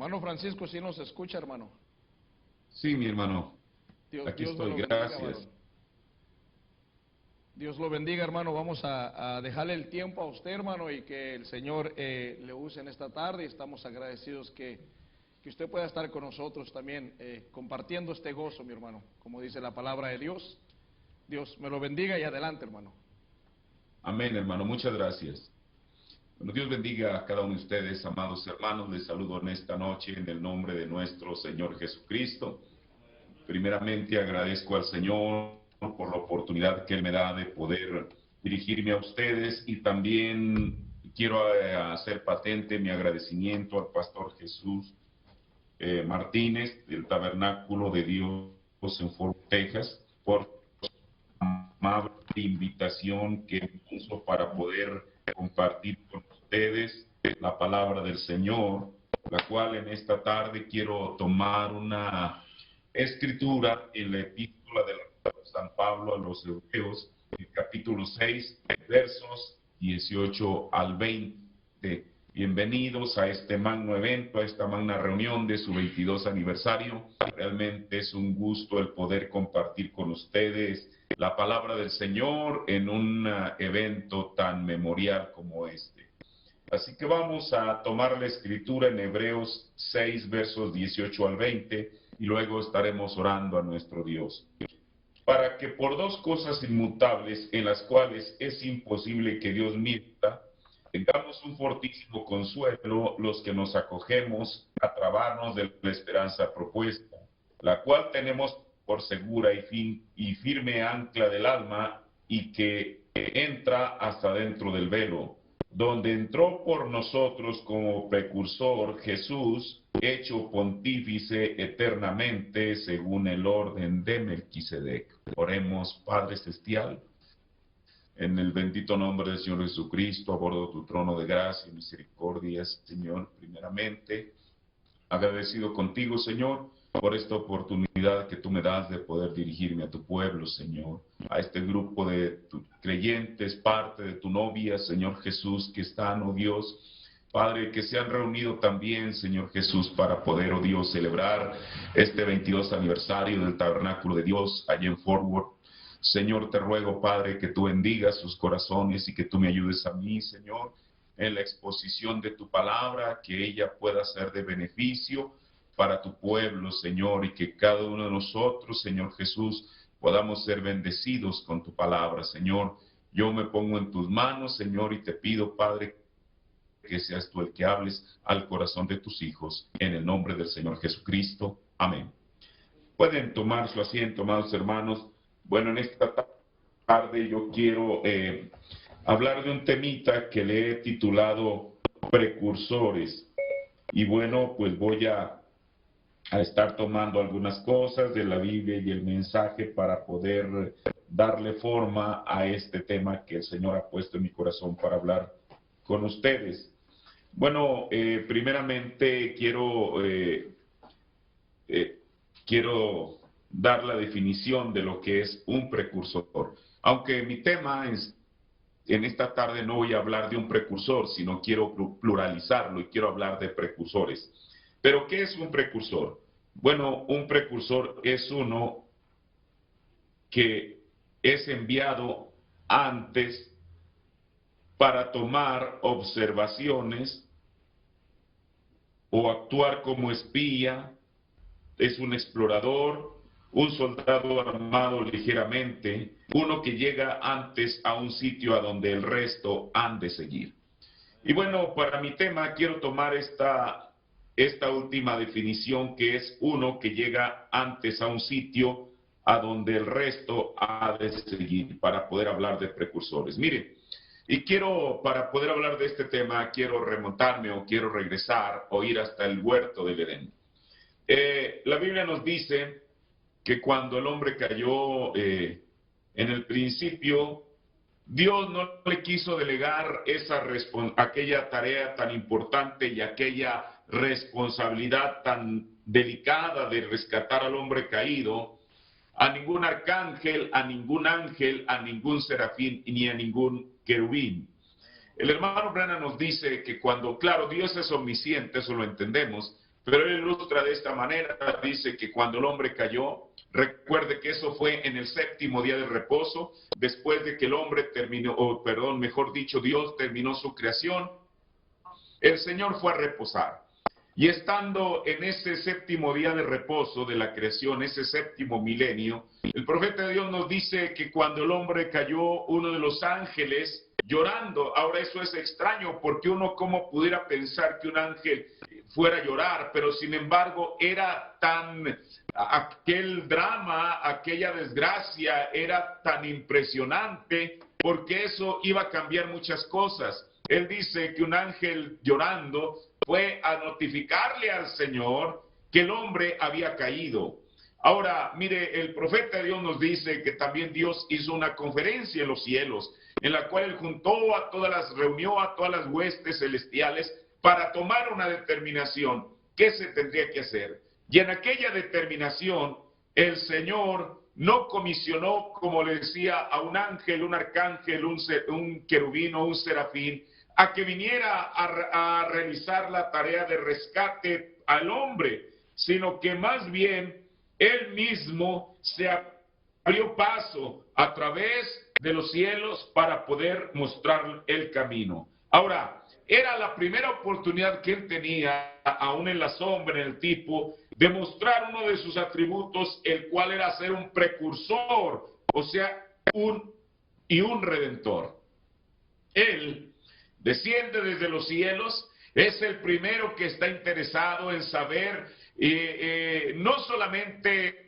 Hermano Francisco, ¿sí nos escucha, hermano? Sí, mi hermano. Aquí Dios me estoy, lo bendiga, gracias. varón. Dios lo bendiga, hermano. Vamos a dejarle el tiempo a usted, hermano, y que el Señor le use en esta tarde. Estamos agradecidos que usted pueda estar con nosotros también, compartiendo este gozo, mi hermano, como dice la palabra de Dios. Dios me lo bendiga y adelante, hermano. Amén, hermano. Muchas gracias. Bueno, Dios bendiga a cada uno de ustedes, amados hermanos. Les saludo en esta noche en el nombre de nuestro Señor Jesucristo. Primeramente agradezco al Señor por la oportunidad que Él me da de poder dirigirme a ustedes y también quiero hacer patente mi agradecimiento al pastor Jesús Martínez del Tabernáculo de Dios en Fort Texas por la amable invitación que me hizo para poder compartir con ustedes la palabra del Señor, la cual en esta tarde quiero tomar una escritura en la epístola de San Pablo a los Hebreos, el capítulo 6, versos 18 al 20. Bienvenidos a este magno evento, a esta magna reunión de su 22 aniversario. Realmente es un gusto el poder compartir con ustedes la palabra del Señor en un evento tan memorial como este. Así que vamos a tomar la escritura en Hebreos 6, versos 18 al 20, y luego estaremos orando a nuestro Dios. Para que por dos cosas inmutables en las cuales es imposible que Dios mienta, tengamos un fortísimo consuelo los que nos acogemos a trabarnos de la esperanza propuesta, la cual tenemos por segura y firme ancla del alma, y que entra hasta dentro del velo, donde entró por nosotros como precursor Jesús, hecho pontífice eternamente según el orden de Melquisedec. Oremos, Padre Celestial, en el bendito nombre del Señor Jesucristo, a bordo de tu trono de gracia y misericordia, Señor, primeramente, agradecido contigo, Señor, por esta oportunidad que tú me das de poder dirigirme a tu pueblo, Señor, a este grupo de creyentes, parte de tu novia, Señor Jesús, que están, oh Dios, Padre, que se han reunido también, Señor Jesús, para poder, oh Dios, celebrar este 22 aniversario del Tabernáculo de Dios allá en Fort Worth. Señor, te ruego, Padre, que tú bendigas sus corazones y que tú me ayudes a mí, Señor, en la exposición de tu palabra, que ella pueda ser de beneficio para tu pueblo, Señor, y que cada uno de nosotros, Señor Jesús, podamos ser bendecidos con tu palabra, Señor. Yo me pongo en tus manos, Señor, y te pido, Padre, que seas tú el que hables al corazón de tus hijos, en el nombre del Señor Jesucristo. Amén. Pueden tomar su asiento, amados hermanos. Bueno, en esta tarde yo quiero hablar de un temita que le he titulado precursores. Y bueno, pues voy a estar tomando algunas cosas de la Biblia y el mensaje para poder darle forma a este tema que el Señor ha puesto en mi corazón para hablar con ustedes. Bueno, primeramente quiero dar la definición de lo que es un precursor. Aunque mi tema es, en esta tarde no voy a hablar de un precursor, sino quiero pluralizarlo y quiero hablar de precursores. ¿Pero qué es un precursor? Bueno, un precursor es uno que es enviado antes para tomar observaciones o actuar como espía. Es un explorador, un soldado armado ligeramente, uno que llega antes a un sitio a donde el resto han de seguir. Y bueno, para mi tema quiero tomar esta última definición, que es uno que llega antes a un sitio a donde el resto ha de seguir, para poder hablar de precursores. Mire, y para poder hablar de este tema, quiero remontarme o quiero regresar o ir hasta el huerto del Edén. La Biblia nos dice que cuando el hombre cayó en el principio, Dios no le quiso delegar aquella tarea tan importante y aquella responsabilidad tan delicada de rescatar al hombre caído a ningún arcángel, a ningún ángel, a ningún serafín ni a ningún querubín. El hermano Branham nos dice que cuando, claro, Dios es omnisciente, eso lo entendemos, Pero él ilustra de esta manera, dice que cuando el hombre cayó, recuerde que eso fue en el séptimo día de reposo, después de que el hombre terminó, o perdón, mejor dicho, Dios terminó su creación, el Señor fue a reposar. Y estando en ese séptimo día de reposo de la creación, ese séptimo milenio, el profeta de Dios nos dice que cuando el hombre cayó, uno de los ángeles llorando. Ahora eso es extraño porque uno cómo pudiera pensar que un ángel fuera a llorar, pero sin embargo era tan, aquel drama, aquella desgracia era tan impresionante porque eso iba a cambiar muchas cosas. Él dice que un ángel llorando fue a notificarle al Señor que el hombre había caído. Ahora, mire, el profeta de Dios nos dice que también Dios hizo una conferencia en los cielos, en la cual él reunió a todas las huestes celestiales para tomar una determinación. ¿Qué se tendría que hacer? Y en aquella determinación, el Señor no comisionó, como le decía, a un ángel, un arcángel, un querubín o un serafín, a que viniera a realizar la tarea de rescate al hombre, sino que más bien él mismo se abrió paso a través de los cielos para poder mostrar el camino. Ahora, era la primera oportunidad que él tenía, aún en la sombra, en el tipo, de mostrar uno de sus atributos, el cual era ser un precursor, o sea, un redentor. Él desciende desde los cielos, es el primero que está interesado en saber, no solamente,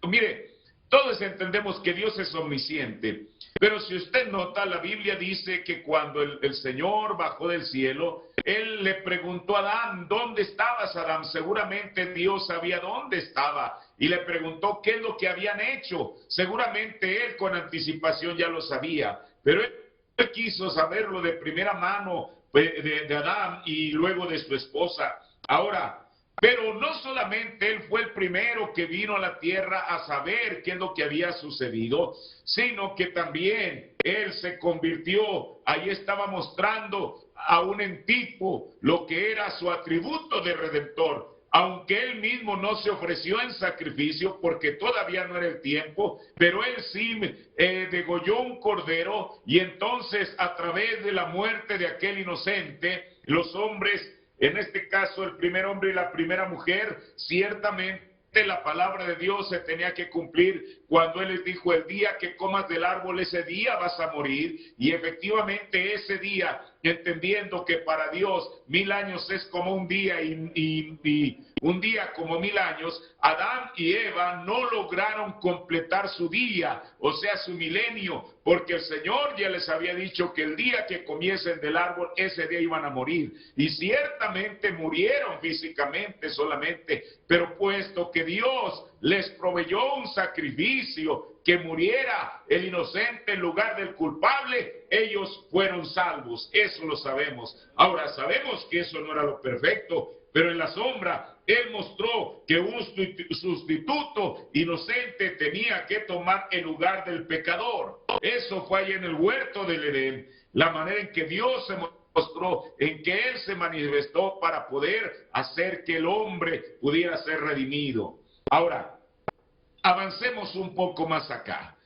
mire, todos entendemos que Dios es omnisciente, pero si usted nota, la Biblia dice que cuando el Señor bajó del cielo, Él le preguntó a Adán, ¿dónde estabas, Adán? Seguramente Dios sabía dónde estaba y le preguntó qué es lo que habían hecho. Seguramente Él con anticipación ya lo sabía, pero Él quiso saberlo de primera mano de Adán y luego de su esposa. Ahora, pero no solamente él fue el primero que vino a la tierra a saber qué es lo que había sucedido, sino que también él se convirtió, ahí estaba mostrando aún en tipo lo que era su atributo de redentor. Aunque él mismo no se ofreció en sacrificio porque todavía no era el tiempo, pero él sí degolló un cordero y entonces a través de la muerte de aquel inocente, los hombres, en este caso el primer hombre y la primera mujer, ciertamente la palabra de Dios se tenía que cumplir cuando Él les dijo, el día que comas del árbol, ese día vas a morir. Y efectivamente ese día, entendiendo que para Dios 1000 años es como un día y un día como 1000 años, Adán y Eva no lograron completar su día, o sea, su milenio, porque el Señor ya les había dicho que el día que comiesen del árbol, ese día iban a morir. Y ciertamente murieron físicamente solamente, pero puesto que Dios les proveyó un sacrificio, que muriera el inocente en lugar del culpable, ellos fueron salvos. Eso lo sabemos. Ahora, sabemos que eso no era lo perfecto, pero en la sombra Él mostró que un sustituto inocente tenía que tomar el lugar del pecador. Eso fue ahí en el huerto del Edén, la manera en que Dios se mostró, en que Él se manifestó para poder hacer que el hombre pudiera ser redimido. Ahora, avancemos un poco más acá.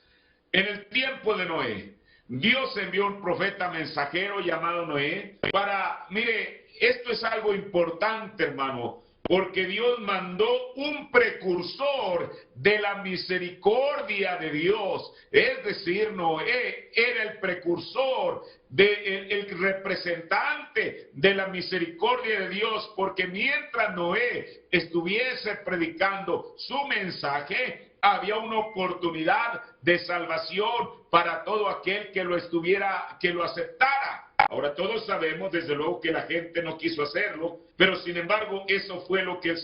En el tiempo de Noé, Dios envió un profeta mensajero llamado Noé para, mire, esto es algo importante, hermano, porque Dios mandó un precursor de la misericordia de Dios. Es decir, Noé era el precursor, el representante de la misericordia de Dios, porque mientras Noé estuviese predicando su mensaje, había una oportunidad de salvación para todo aquel que lo aceptara. Ahora todos sabemos desde luego que la gente no quiso hacerlo, pero sin embargo eso fue lo que el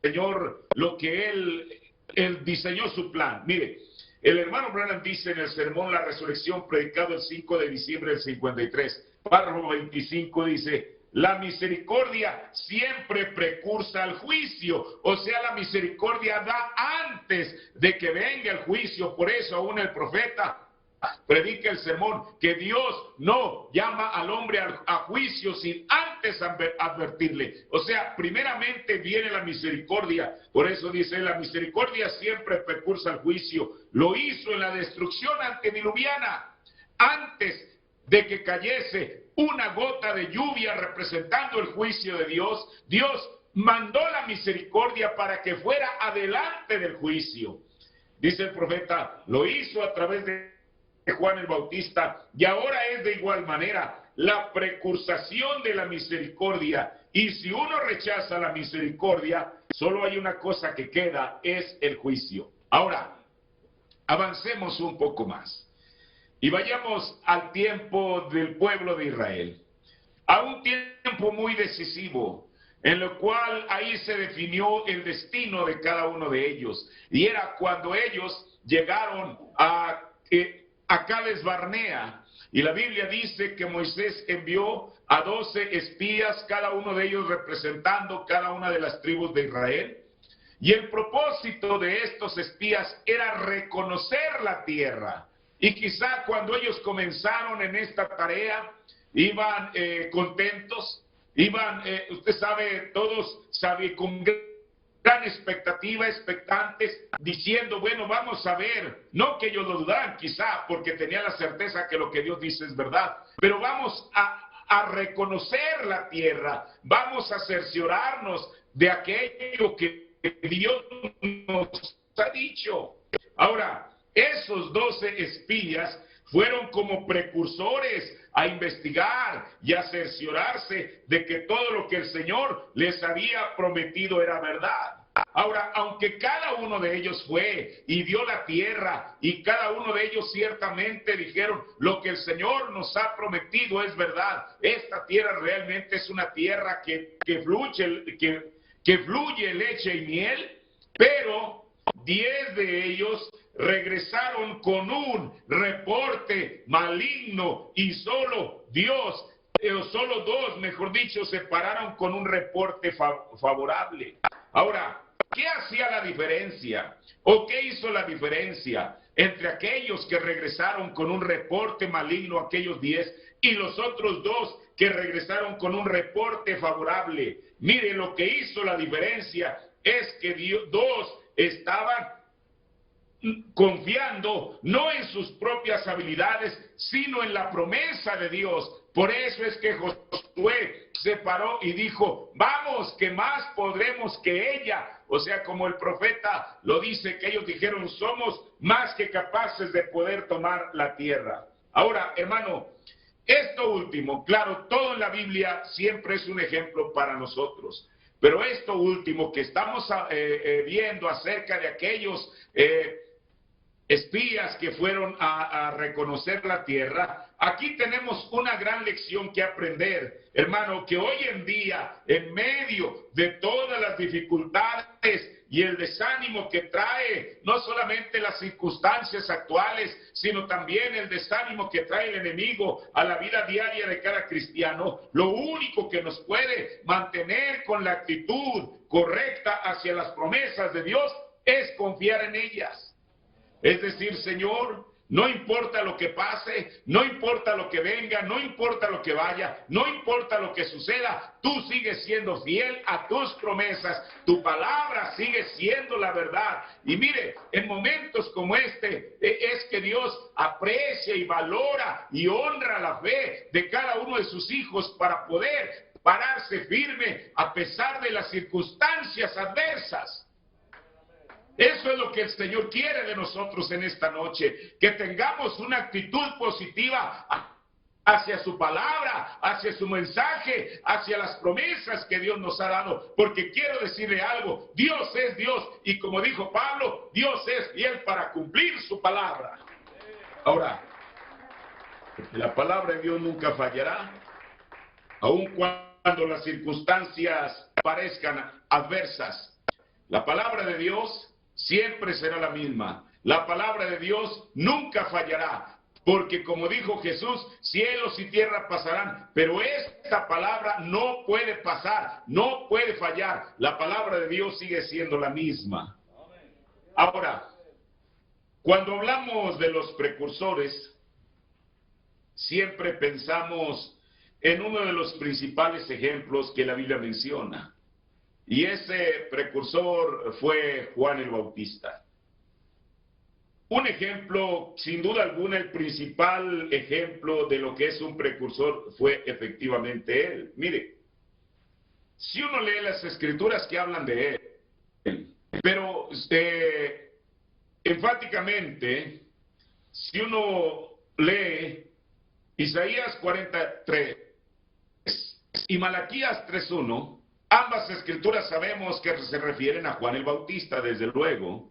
Señor, lo que Él diseñó su plan. Mire, el hermano Branham dice en el sermón La Resurrección, predicado el 5 de diciembre del 53, párrafo 25, dice: la misericordia siempre precursa al juicio, o sea, la misericordia da antes de que venga el juicio. Por eso aún el profeta predica el sermón que Dios no llama al hombre a juicio sin antes advertirle. O sea, primeramente viene la misericordia. Por eso dice, la misericordia siempre precursa al juicio. Lo hizo en la destrucción antediluviana. Antes de que cayese una gota de lluvia representando el juicio de Dios, Dios mandó la misericordia para que fuera adelante del juicio. Dice el profeta, lo hizo a través de Juan el Bautista, y ahora es de igual manera la precursación de la misericordia. Y si uno rechaza la misericordia, solo hay una cosa que queda, es el juicio. Ahora, avancemos un poco más y vayamos al tiempo del pueblo de Israel, a un tiempo muy decisivo, en lo cual ahí se definió el destino de cada uno de ellos, y era cuando ellos llegaron a Cades Barnea, y la Biblia dice que Moisés envió a 12 espías, cada uno de ellos representando cada una de las tribus de Israel, y el propósito de estos espías era reconocer la tierra. Y quizá cuando ellos comenzaron en esta tarea, iban contentos, iban, usted sabe, todos con gran expectativa, expectantes, diciendo, bueno, vamos a ver, no que ellos lo dudaran quizá, porque tenían la certeza que lo que Dios dice es verdad, pero vamos a reconocer la tierra, vamos a cerciorarnos de aquello que Dios nos ha dicho. Ahora, esos 12 espías fueron como precursores a investigar y a cerciorarse de que todo lo que el Señor les había prometido era verdad. Ahora, aunque cada uno de ellos fue y vio la tierra, y cada uno de ellos ciertamente dijeron, lo que el Señor nos ha prometido es verdad, esta tierra realmente es una tierra que fluye leche y miel, pero 10 de ellos regresaron con un reporte maligno, y solo solo 2, mejor dicho, se pararon con un reporte favorable. Ahora, ¿qué hacía la diferencia? ¿O qué hizo la diferencia entre aquellos que regresaron con un reporte maligno, aquellos 10, y los otros 2 que regresaron con un reporte favorable? Mire, lo que hizo la diferencia es que 2 estaban confiando no en sus propias habilidades, sino en la promesa de Dios. Por eso es que Josué se paró y dijo, vamos, que más podremos que ella. O sea, como el profeta lo dice, que ellos dijeron, somos más que capaces de poder tomar la tierra. Ahora, hermano, esto último, claro, todo en la Biblia siempre es un ejemplo para nosotros. Pero esto último que estamos viendo acerca de aquellos espías que fueron a reconocer la tierra, aquí tenemos una gran lección que aprender, hermano, que hoy en día, en medio de todas las dificultades y el desánimo que trae, no solamente las circunstancias actuales, sino también el desánimo que trae el enemigo a la vida diaria de cada cristiano, lo único que nos puede mantener con la actitud correcta hacia las promesas de Dios es confiar en ellas. Es decir, Señor, no importa lo que pase, no importa lo que venga, no importa lo que vaya, no importa lo que suceda, tú sigues siendo fiel a tus promesas, tu palabra sigue siendo la verdad. Y mire, en momentos como este, es que Dios aprecia y valora y honra la fe de cada uno de sus hijos para poder pararse firme a pesar de las circunstancias adversas. Eso es lo que el Señor quiere de nosotros en esta noche, que tengamos una actitud positiva hacia su palabra, hacia su mensaje, hacia las promesas que Dios nos ha dado, porque quiero decirle algo, Dios es Dios, y como dijo Pablo, Dios es fiel para cumplir su palabra. Ahora, la palabra de Dios nunca fallará, aun cuando las circunstancias parezcan adversas. La palabra de Dios siempre será la misma. La palabra de Dios nunca fallará, porque como dijo Jesús, cielos y tierra pasarán, pero esta palabra no puede pasar, no puede fallar. La palabra de Dios sigue siendo la misma. Ahora, Cuando hablamos de los precursores, siempre pensamos en uno de los principales ejemplos que la Biblia menciona. Y ese precursor fue Juan el Bautista. Un ejemplo, sin duda alguna, el principal ejemplo de lo que es un precursor fue efectivamente él. Mire, si uno lee las escrituras que hablan de él, pero enfáticamente, si uno lee Isaías 43 y Malaquías 3:1, ambas escrituras sabemos que se refieren a Juan el Bautista, desde luego,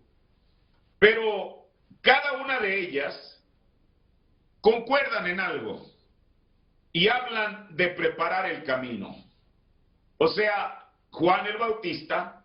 pero cada una de ellas concuerdan en algo y hablan de preparar el camino. O sea, Juan el Bautista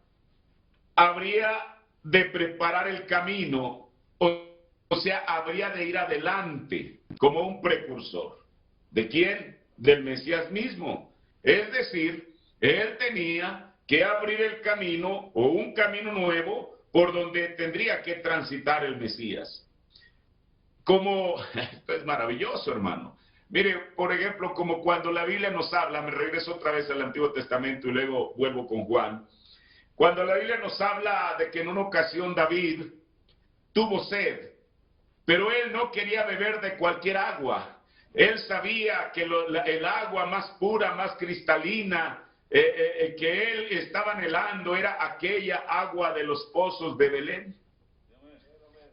habría de preparar el camino, o sea, habría de ir adelante como un precursor. ¿De quién? Del Mesías mismo. Es decir, él tenía que abrir el camino o un camino nuevo por donde tendría que transitar el Mesías. Esto es maravilloso, hermano. Mire, por ejemplo, como cuando la Biblia nos habla, me regreso otra vez al Antiguo Testamento y luego vuelvo con Juan. Cuando la Biblia nos habla de que en una ocasión David tuvo sed, pero él no quería beber de cualquier agua. Él sabía que el agua más pura, más cristalina, que él estaba anhelando era aquella agua de los pozos de Belén.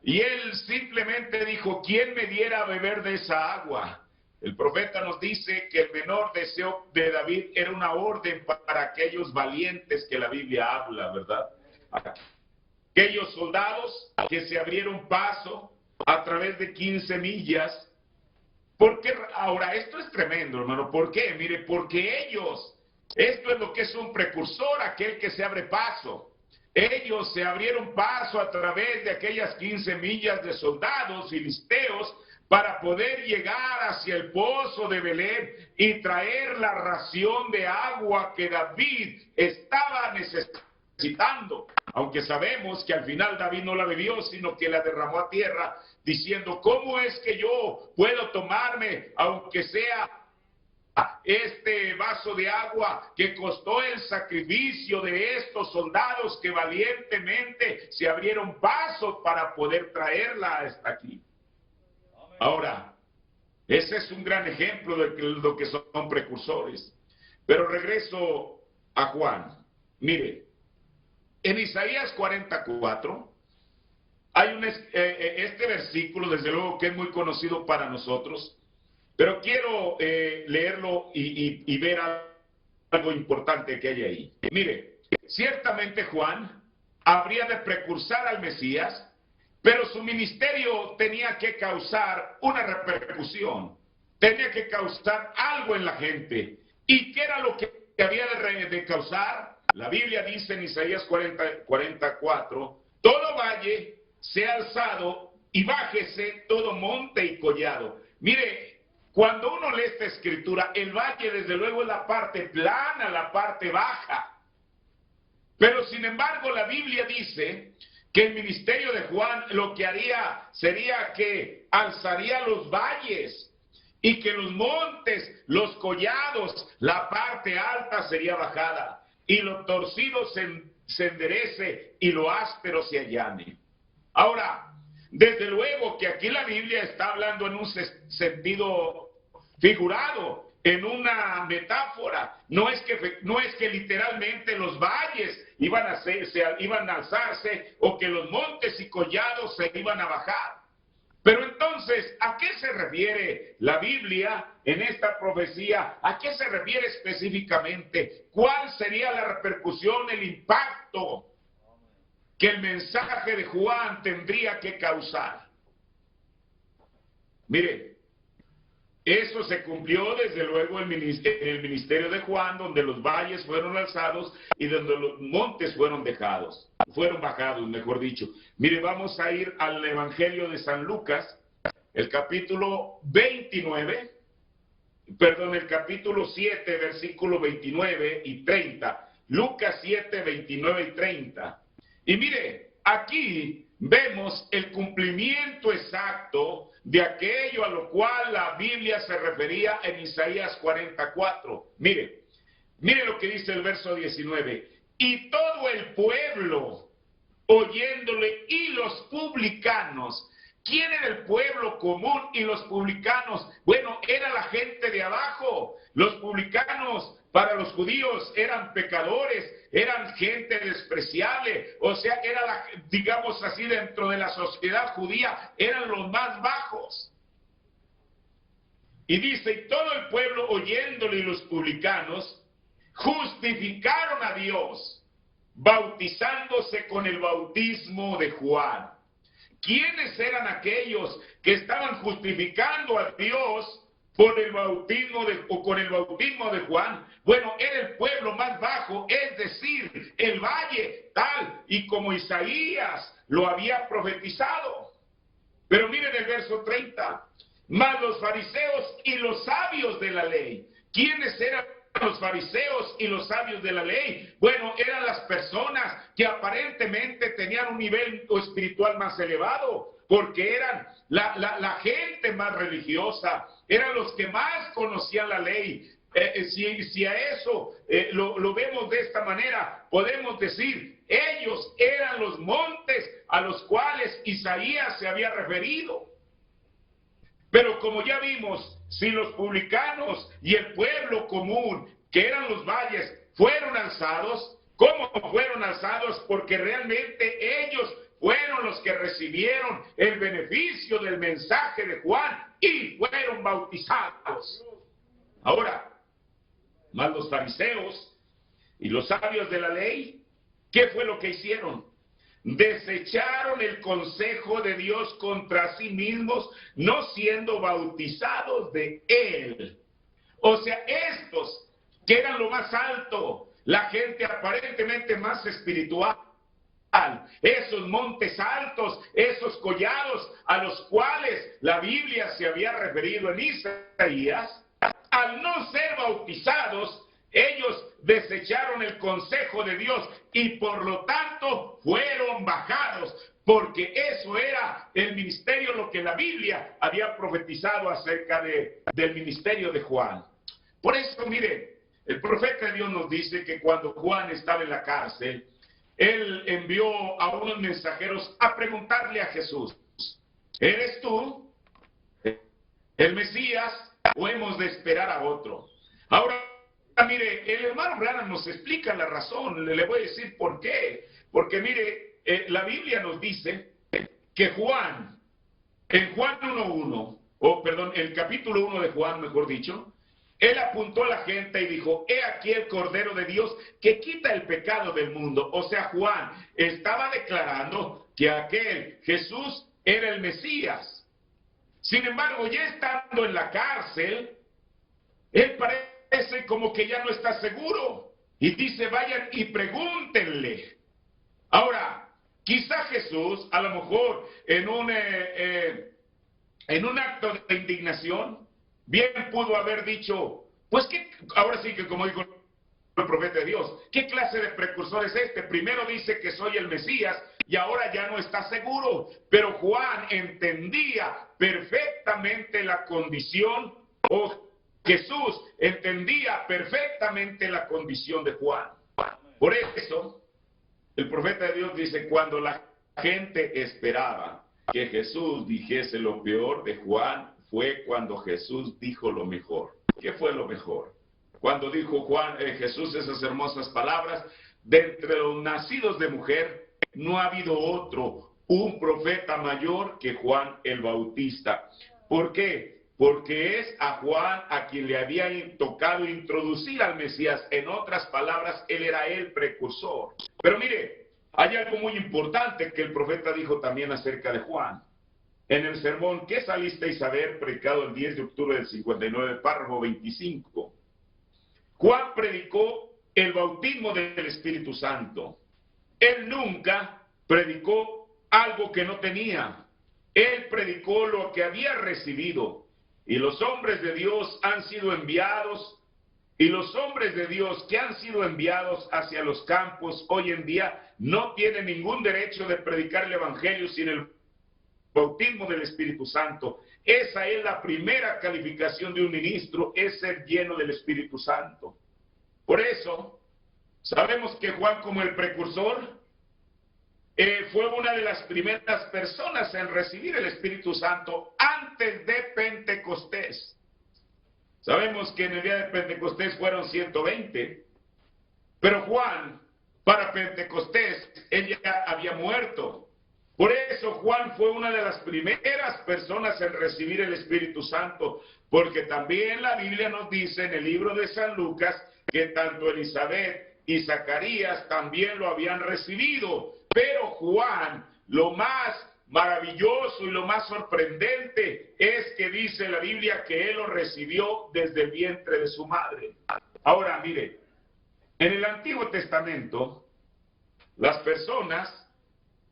Y él simplemente dijo, ¿quién me diera a beber de esa agua? El profeta nos dice que el menor deseo de David era una orden para aquellos valientes que la Biblia habla, ¿verdad? Aquellos soldados que se abrieron paso a través de 15 millas. ¿Por qué? Ahora, esto es tremendo, hermano. ¿Por qué? Mire, porque esto es lo que es un precursor, aquel que se abre paso. Ellos se abrieron paso a través de aquellas 15 millas de soldados filisteos para poder llegar hacia el pozo de Belén y traer la ración de agua que David estaba necesitando. Aunque sabemos que al final David no la bebió, sino que la derramó a tierra, diciendo, ¿cómo es que yo puedo tomarme, aunque sea este vaso de agua que costó el sacrificio de estos soldados que valientemente se abrieron paso para poder traerla hasta aquí? Ahora, ese es un gran ejemplo de lo que son precursores. Pero regreso a Juan. Mire, en Isaías 44 hay este versículo, desde luego que es muy conocido para nosotros, pero quiero leerlo y ver algo importante que hay ahí. Mire, ciertamente Juan habría de precursar al Mesías, pero su ministerio tenía que causar una repercusión, tenía que causar algo en la gente. ¿Y qué era lo que había de causar? La Biblia dice en Isaías 44, todo valle sea alzado y bájese todo monte y collado. Mire, cuando uno lee esta escritura, el valle desde luego es la parte plana, la parte baja. Pero sin embargo la Biblia dice que el ministerio de Juan lo que haría sería que alzaría los valles y que los montes, los collados, la parte alta sería bajada y lo torcido se enderece y lo áspero se allane. Ahora, desde luego que aquí la Biblia está hablando en un sentido figurado, en una metáfora. No es que literalmente los valles iban a alzarse o que los montes y collados se iban a bajar. Pero entonces, ¿a qué se refiere la Biblia en esta profecía? ¿A qué se refiere específicamente? ¿Cuál sería la repercusión, el impacto que el mensaje de Juan tendría que causar? Mire, eso se cumplió desde luego en el ministerio de Juan, donde los valles fueron alzados y donde los montes fueron bajados, mejor dicho. Mire, vamos a ir al Evangelio de San Lucas, el capítulo 7, versículo 29 y 30. Lucas 7, 29 y 30. Y mire, aquí vemos el cumplimiento exacto de aquello a lo cual la Biblia se refería en Isaías 44. Mire lo que dice el verso 19. Y todo el pueblo oyéndole, y los publicanos. ¿Quién era el pueblo común y los publicanos? Bueno, era la gente de abajo. Los publicanos para los judíos eran pecadores, eran gente despreciable, o sea, era digamos así, dentro de la sociedad judía, eran los más bajos. Y dice, y todo el pueblo oyéndole, y los publicanos justificaron a Dios, bautizándose con el bautismo de Juan. ¿Quiénes eran aquellos que estaban justificando a Dios por el bautismo con el bautismo de Juan? Bueno, era el pueblo más bajo, es decir, el valle, tal y como Isaías lo había profetizado. Pero miren el verso 30. Mas los fariseos y los sabios de la ley. ¿Quiénes eran los fariseos y los sabios de la ley? Bueno, eran las personas que aparentemente tenían un nivel espiritual más elevado, porque eran la gente más religiosa, eran los que más conocían la ley. Si a eso lo vemos de esta manera, podemos decir, ellos eran los montes a los cuales Isaías se había referido. Pero como ya vimos, si los publicanos y el pueblo común, que eran los valles, fueron alzados, ¿cómo fueron alzados? Porque realmente ellos fueron los que recibieron el beneficio del mensaje de Juan y fueron bautizados. Ahora, más los fariseos y los sabios de la ley, ¿qué fue lo que hicieron? Desecharon el consejo de Dios contra sí mismos, no siendo bautizados de él. O sea, estos que eran lo más alto, la gente aparentemente más espiritual, esos montes altos, esos collados a los cuales la Biblia se había referido en Isaías, al no ser bautizados, ellos desecharon el consejo de Dios y por lo tanto fueron bajados, porque eso era el ministerio, lo que la Biblia había profetizado acerca del ministerio de Juan. Por eso, mire, el profeta de Dios nos dice que cuando Juan estaba en la cárcel, él envió a unos mensajeros a preguntarle a Jesús, ¿eres tú el Mesías o hemos de esperar a otro? Ahora, mire, el hermano Branham nos explica la razón, le voy a decir por qué. Porque mire, la Biblia nos dice que Juan, en Juan 1:1, el capítulo 1 de Juan, mejor dicho, él apuntó a la gente y dijo, he aquí el Cordero de Dios que quita el pecado del mundo. O sea, Juan estaba declarando que aquel Jesús era el Mesías. Sin embargo, ya estando en la cárcel, él parece como que ya no está seguro. Y dice, vayan y pregúntenle. Ahora, quizá Jesús, a lo mejor en un acto de indignación, bien pudo haber dicho, pues que ahora sí que como dijo el profeta de Dios, ¿qué clase de precursor es este? Primero dice que soy el Mesías y ahora ya no está seguro. Pero Juan entendía perfectamente la condición, o Jesús entendía perfectamente la condición de Juan. Por eso, el profeta de Dios dice, cuando la gente esperaba que Jesús dijese lo peor de Juan, fue cuando Jesús dijo lo mejor. ¿Qué fue lo mejor? Cuando dijo Jesús esas hermosas palabras, de entre los nacidos de mujer, no ha habido otro, un profeta mayor que Juan el Bautista. ¿Por qué? Porque es a Juan a quien le había tocado introducir al Mesías. En otras palabras, él era el precursor. Pero mire, hay algo muy importante que el profeta dijo también acerca de Juan. En el sermón ¿Qué salisteis a ver?, predicado el 10 de octubre del 59, párrafo 25. Juan predicó el bautismo del Espíritu Santo. Él nunca predicó algo que no tenía. Él predicó lo que había recibido. Y los hombres de Dios han sido enviados, y los hombres de Dios que han sido enviados hacia los campos hoy en día no tiene ningún derecho de predicar el Evangelio sin el bautismo del Espíritu Santo. Esa es la primera calificación de un ministro, es ser lleno del Espíritu Santo. Por eso, sabemos que Juan, como el precursor, fue una de las primeras personas en recibir el Espíritu Santo antes de Pentecostés. Sabemos que en el día de Pentecostés fueron 120, pero Juan, para Pentecostés, él ya había muerto. Por eso Juan fue una de las primeras personas en recibir el Espíritu Santo, porque también la Biblia nos dice en el libro de San Lucas que tanto Elizabeth y Zacarías también lo habían recibido. Pero Juan, lo más maravilloso y lo más sorprendente es que dice la Biblia que él lo recibió desde el vientre de su madre. Ahora, mire, en el Antiguo Testamento, las personas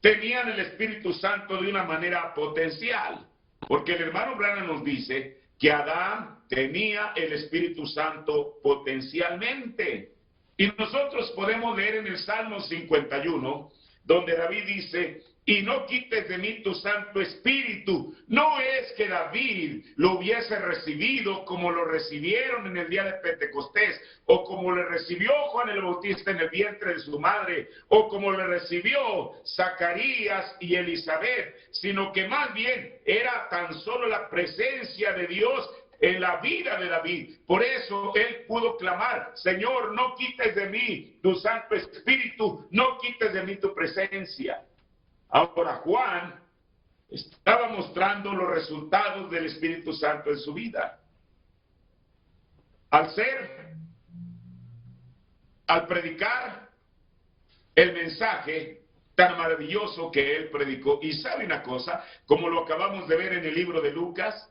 tenían el Espíritu Santo de una manera potencial, porque el hermano Branham nos dice que Adán tenía el Espíritu Santo potencialmente. Y nosotros podemos leer en el Salmo 51, donde David dice, y no quites de mí tu Santo Espíritu. No es que David lo hubiese recibido como lo recibieron en el día de Pentecostés, o como le recibió Juan el Bautista en el vientre de su madre, o como le recibió Zacarías y Elizabeth, sino que más bien era tan solo la presencia de Dios en la vida de David. Por eso él pudo clamar, Señor, no quites de mí tu Santo Espíritu, no quites de mí tu presencia. Ahora Juan estaba mostrando los resultados del Espíritu Santo en su vida. Al predicar el mensaje tan maravilloso que él predicó. Y sabe una cosa, como lo acabamos de ver en el libro de Lucas,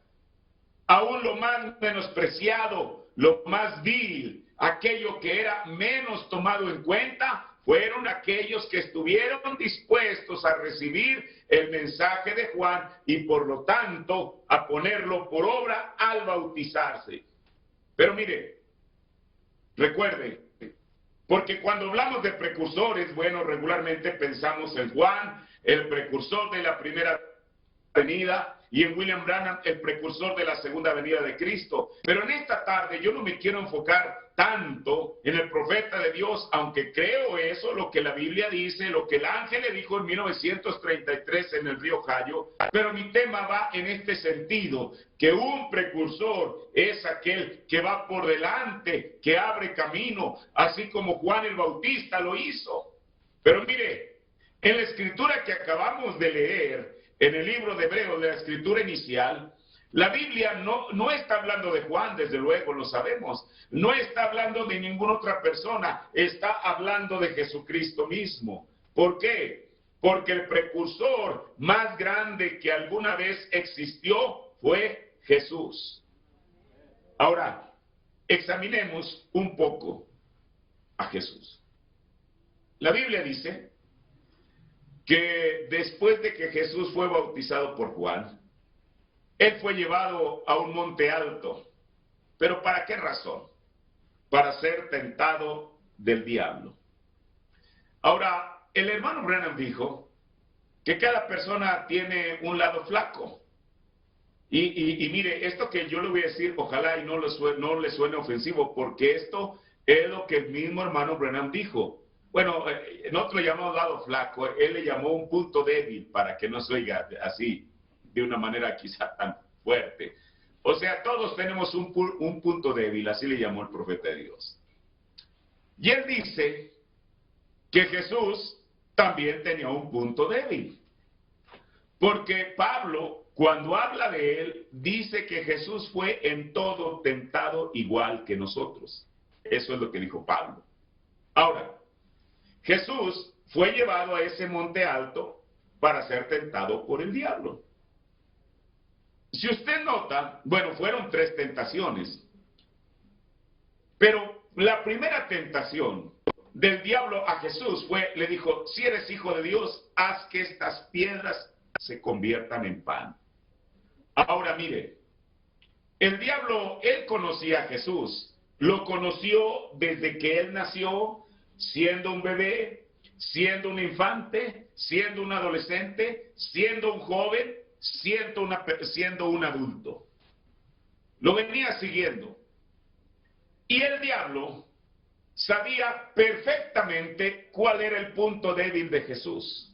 aún lo más menospreciado, lo más vil, aquello que era menos tomado en cuenta, fueron aquellos que estuvieron dispuestos a recibir el mensaje de Juan y por lo tanto a ponerlo por obra al bautizarse. Pero mire, recuerde, porque cuando hablamos de precursores, bueno, regularmente pensamos en Juan, el precursor de la primera venida, y en William Branham, el precursor de la segunda venida de Cristo. Pero en esta tarde yo no me quiero enfocar tanto en el profeta de Dios, aunque creo eso, lo que la Biblia dice, lo que el ángel le dijo en 1933 en el río Ohio, pero mi tema va en este sentido, que un precursor es aquel que va por delante, que abre camino, así como Juan el Bautista lo hizo. Pero mire, en la escritura que acabamos de leer, en el libro de Hebreos, de la escritura inicial, la Biblia no está hablando de Juan, desde luego, lo sabemos. No está hablando de ninguna otra persona, está hablando de Jesucristo mismo. ¿Por qué? Porque el precursor más grande que alguna vez existió fue Jesús. Ahora, examinemos un poco a Jesús. La Biblia dice que después de que Jesús fue bautizado por Juan, él fue llevado a un monte alto. ¿Pero para qué razón? Para ser tentado del diablo. Ahora, el hermano Branham dijo que cada persona tiene un lado flaco. Y mire, esto que yo le voy a decir, ojalá y no le suene ofensivo, porque esto es lo que el mismo hermano Branham dijo. Bueno, nosotros le llamamos lado flaco, él le llamó un punto débil, para que no se oiga así, de una manera quizá tan fuerte. O sea, todos tenemos un punto débil, así le llamó el profeta de Dios. Y él dice que Jesús también tenía un punto débil. Porque Pablo, cuando habla de él, dice que Jesús fue en todo tentado igual que nosotros. Eso es lo que dijo Pablo. Ahora, Jesús fue llevado a ese monte alto para ser tentado por el diablo. Si usted nota, bueno, fueron 3 tentaciones. Pero la primera tentación del diablo a Jesús fue, le dijo, si eres hijo de Dios, haz que estas piedras se conviertan en pan. Ahora mire, el diablo, él conocía a Jesús, lo conoció desde que él nació, siendo un bebé, siendo un infante, siendo un adolescente, siendo un joven, siendo un adulto. Lo venía siguiendo. Y el diablo sabía perfectamente cuál era el punto débil de Jesús.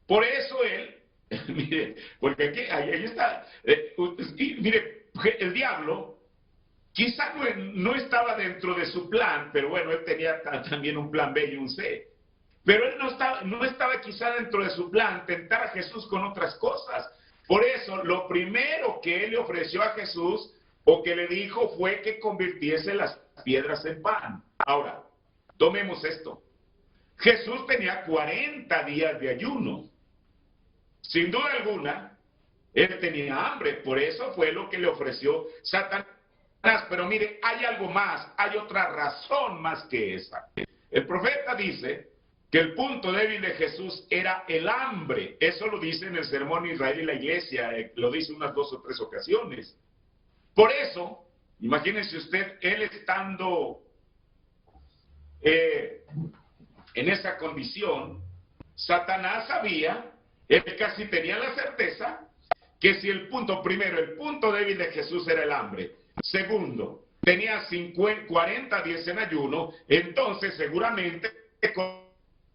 Por eso él, mire, porque aquí, ahí está, mire, el diablo quizá no estaba dentro de su plan, pero bueno, él tenía también un plan B y un C. Pero él no estaba quizá dentro de su plan tentar a Jesús con otras cosas. Por eso, lo primero que él le ofreció a Jesús, o que le dijo, fue que convirtiese las piedras en pan. Ahora, tomemos esto. Jesús tenía 40 días de ayuno. Sin duda alguna, él tenía hambre. Por eso fue lo que le ofreció Satanás. Pero mire, hay algo más, hay otra razón más que esa. El profeta dice que el punto débil de Jesús era el hambre. Eso lo dice en el Sermón Israel y la Iglesia, lo dice unas 2 o 3 ocasiones. Por eso, imagínense usted, él estando en esa condición, Satanás sabía, él casi tenía la certeza, que si el punto débil de Jesús era el hambre. Segundo, tenía 40 días en ayuno, entonces seguramente con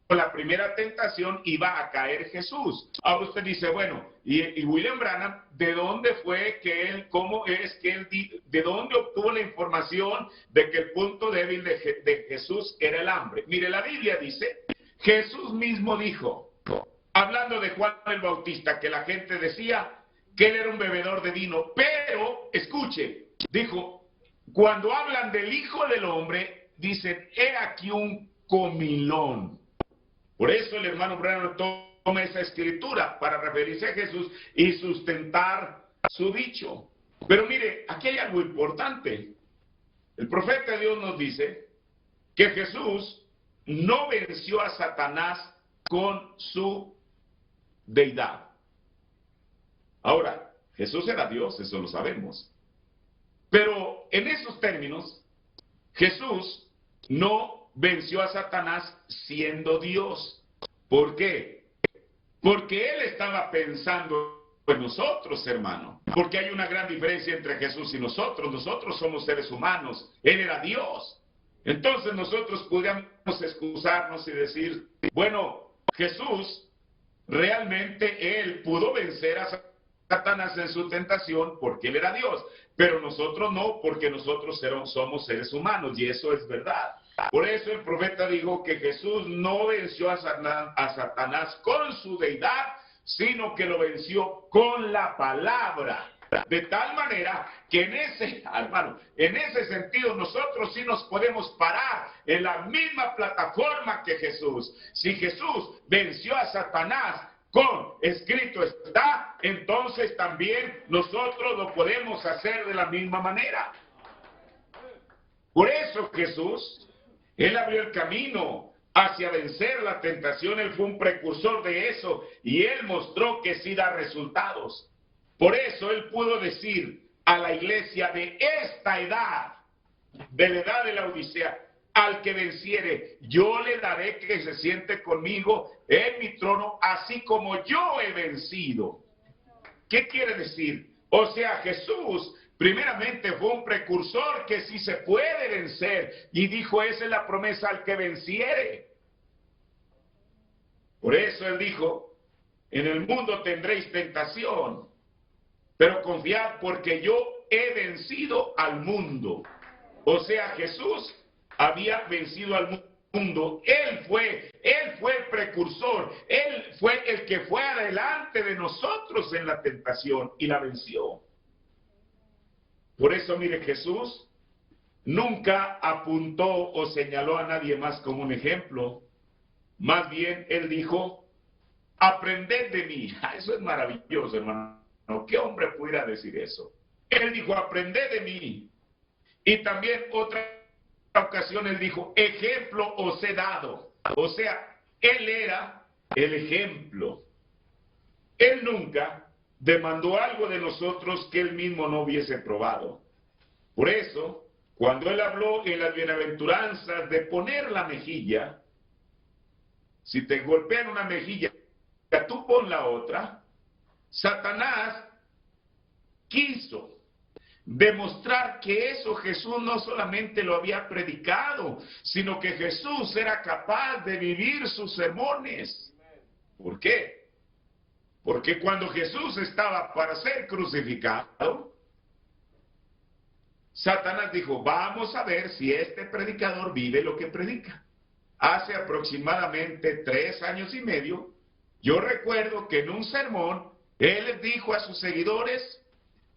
la primera tentación iba a caer Jesús. Ahora usted dice, bueno, y William Branham, ¿de dónde fue que él, de dónde obtuvo la información de que el punto débil de Jesús era el hambre? Mire, la Biblia dice, Jesús mismo dijo, hablando de Juan el Bautista, que la gente decía que él era un bebedor de vino, pero, escuche, dijo, cuando hablan del Hijo del Hombre, dicen, he aquí un comilón. Por eso el hermano Branham toma esa escritura para referirse a Jesús y sustentar su dicho. Pero mire, aquí hay algo importante. El profeta de Dios nos dice que Jesús no venció a Satanás con su deidad. Ahora, Jesús era Dios, eso lo sabemos. Pero en esos términos, Jesús no venció a Satanás siendo Dios. ¿Por qué? Porque él estaba pensando en nosotros, hermano. Porque hay una gran diferencia entre Jesús y nosotros. Nosotros somos seres humanos. Él era Dios. Entonces nosotros podríamos excusarnos y decir, bueno, Jesús realmente él pudo vencer a Satanás en su tentación porque él era Dios, pero nosotros no, porque nosotros somos seres humanos, y eso es verdad. Por eso el profeta dijo que Jesús no venció a Satanás con su deidad, sino que lo venció con la palabra. De tal manera que en ese sentido nosotros sí nos podemos parar en la misma plataforma que Jesús. Si Jesús venció a Satanás con escrito está, entonces también nosotros lo podemos hacer de la misma manera. Por eso Jesús, él abrió el camino hacia vencer la tentación, él fue un precursor de eso y él mostró que sí da resultados. Por eso él pudo decir a la iglesia de esta edad, de la edad de la Odisea, al que venciere, yo le daré que se siente conmigo en mi trono, así como yo he vencido. ¿Qué quiere decir? O sea, Jesús primeramente fue un precursor que sí se puede vencer, y dijo, esa es la promesa al que venciere. Por eso él dijo, en el mundo tendréis tentación, pero confiad porque yo he vencido al mundo. O sea, Jesús había vencido al mundo. Él fue el precursor. Él fue el que fue adelante de nosotros en la tentación y la venció. Por eso, mire, Jesús nunca apuntó o señaló a nadie más como un ejemplo. Más bien, él dijo, aprended de mí. Eso es maravilloso, hermano. ¿Qué hombre pudiera decir eso? Él dijo, aprended de mí. Y también otra ocasión él dijo, ejemplo os he dado. O sea, él era el ejemplo. Él nunca demandó algo de nosotros que él mismo no hubiese probado. Por eso, cuando él habló en las bienaventuranzas de poner la mejilla, Si te golpean una mejilla, tú pon la otra. Satanás quiso demostrar que eso Jesús no solamente lo había predicado, sino que Jesús era capaz de vivir sus sermones. ¿Por qué? Porque cuando Jesús estaba para ser crucificado, Satanás dijo, vamos a ver si este predicador vive lo que predica. Hace aproximadamente 3 años y medio, yo recuerdo que en un sermón, él les dijo a sus seguidores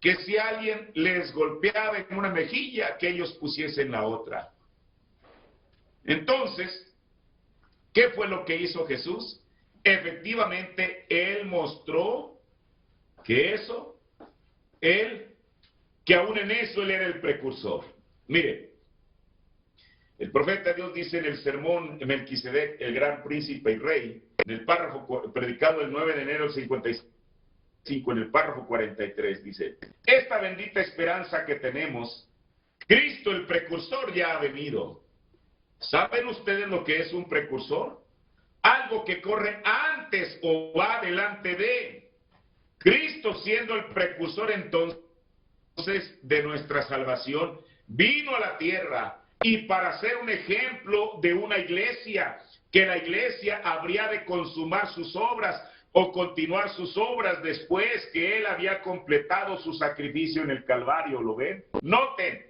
que si alguien les golpeaba en una mejilla, que ellos pusiesen la otra. Entonces, ¿qué fue lo que hizo Jesús? Efectivamente, él mostró que que aún en eso él era el precursor. Mire, el profeta Dios dice en el sermón de Melquisedec, el gran príncipe y rey, en el párrafo predicado el 9 de enero del 55, en el párrafo 43, dice, esta bendita esperanza que tenemos, Cristo el precursor ya ha venido. ¿Saben ustedes lo que es un precursor? Algo que corre antes o va delante de. Cristo, siendo el precursor entonces de nuestra salvación, vino a la tierra y para ser un ejemplo de una iglesia, que la iglesia habría de consumar sus obras o continuar sus obras después que él había completado su sacrificio en el Calvario, ¿lo ven? Noten,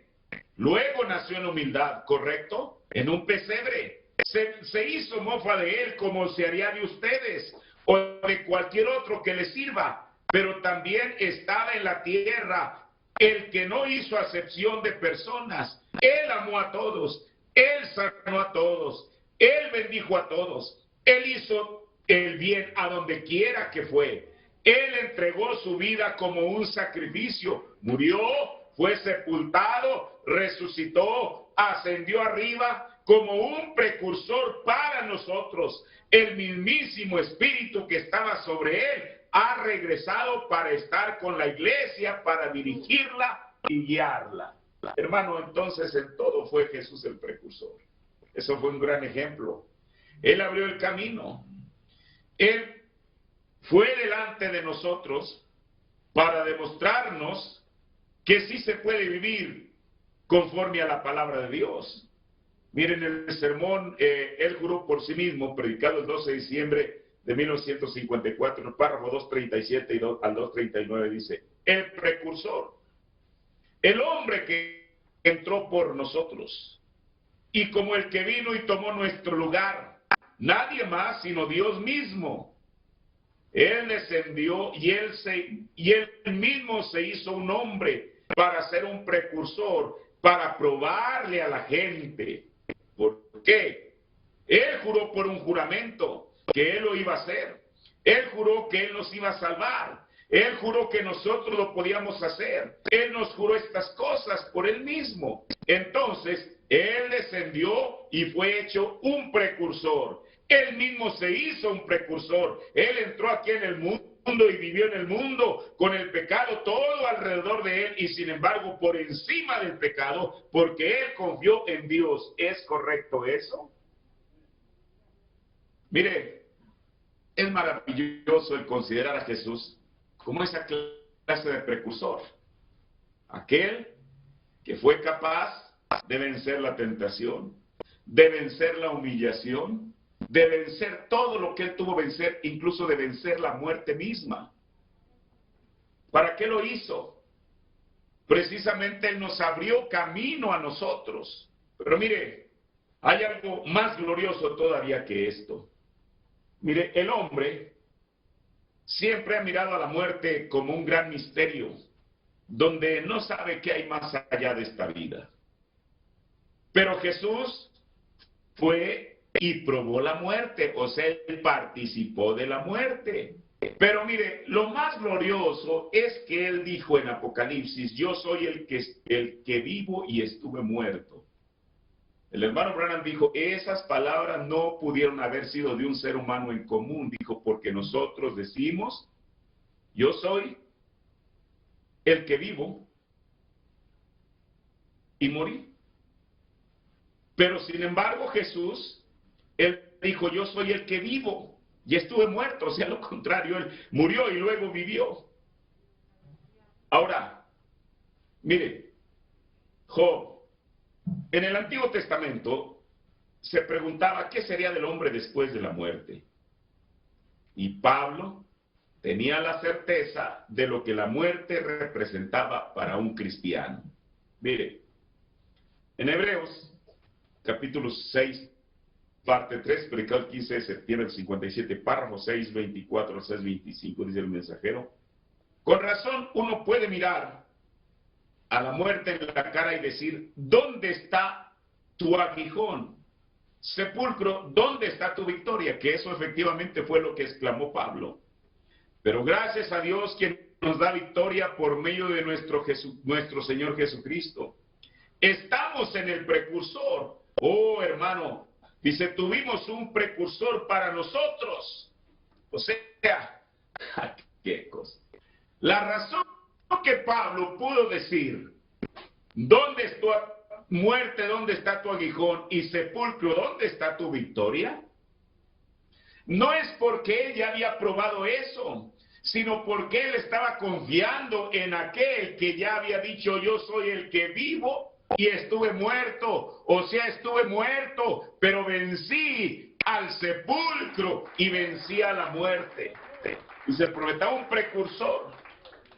luego nació en humildad, ¿correcto? En un pesebre. Se hizo mofa de él como se haría de ustedes o de cualquier otro que le sirva, pero también estaba en la tierra el que no hizo acepción de personas. Él amó a todos, él sanó a todos, él bendijo a todos, él hizo el bien a donde quiera que fue. Él entregó su vida como un sacrificio, murió, fue sepultado, resucitó, ascendió arriba como un precursor para nosotros. El mismísimo Espíritu que estaba sobre él ha regresado para estar con la iglesia, para dirigirla y guiarla. Hermano, entonces en todo fue Jesús el precursor. Eso fue un gran ejemplo. Él abrió el camino. Él fue delante de nosotros para demostrarnos que sí se puede vivir conforme a la palabra de Dios. Miren el sermón, él juró por sí mismo, predicado el 12 de diciembre de 1954, en el párrafo 237 al 239 dice, el precursor, el hombre que entró por nosotros, y como el que vino y tomó nuestro lugar, nadie más sino Dios mismo. Él descendió y él mismo se hizo un hombre para ser un precursor, para probarle a la gente. ¿Por qué? Él juró por un juramento que él lo iba a hacer. Él juró que él nos iba a salvar. Él juró que nosotros lo podíamos hacer. Él nos juró estas cosas por él mismo. Entonces, él descendió y fue hecho un precursor. Él mismo se hizo un precursor. Él entró aquí en el mundo y vivió en el mundo con el pecado todo alrededor de él y sin embargo por encima del pecado porque él confió en Dios. ¿Es correcto eso? Mire, es maravilloso el considerar a Jesús como esa clase de precursor. Aquel que fue capaz de vencer la tentación, de vencer la humillación, de vencer todo lo que él tuvo que vencer, incluso de vencer la muerte misma. ¿Para qué lo hizo? Precisamente él nos abrió camino a nosotros. Pero mire, hay algo más glorioso todavía que esto. Mire, el hombre siempre ha mirado a la muerte como un gran misterio, donde no sabe qué hay más allá de esta vida. Pero Jesús fue y probó la muerte, o sea, él participó de la muerte. Pero mire, lo más glorioso es que él dijo en Apocalipsis, yo soy el que vivo y estuve muerto. El hermano Branham dijo, esas palabras no pudieron haber sido de un ser humano en común, dijo, porque nosotros decimos, yo soy el que vivo y morí. Pero sin embargo Jesús, él dijo, yo soy el que vivo y estuve muerto. O sea, lo contrario, él murió y luego vivió. Ahora, mire, Job, en el Antiguo Testamento se preguntaba qué sería del hombre después de la muerte. Y Pablo tenía la certeza de lo que la muerte representaba para un cristiano. Mire, en Hebreos, capítulo 6, parte 3, predicado el 15 de septiembre del 57, párrafo 6, 24 al 6, 25, dice el mensajero. Con razón uno puede mirar a la muerte en la cara y decir, ¿dónde está tu aguijón? Sepulcro, ¿dónde está tu victoria? Que eso efectivamente fue lo que exclamó Pablo. Pero gracias a Dios quien nos da victoria por medio de nuestro Señor Jesucristo. Estamos en el precursor. Oh, hermano, dice, tuvimos un precursor para nosotros. O sea, qué cosa. La razón que Pablo pudo decir, ¿dónde está tu muerte, dónde está tu aguijón? Y sepulcro, ¿dónde está tu victoria? No es porque él ya había probado eso, sino porque él estaba confiando en aquel que ya había dicho, yo soy el que vivo y estuve muerto. O sea, estuve muerto, pero vencí al sepulcro y vencí a la muerte. Y se profetaba un precursor.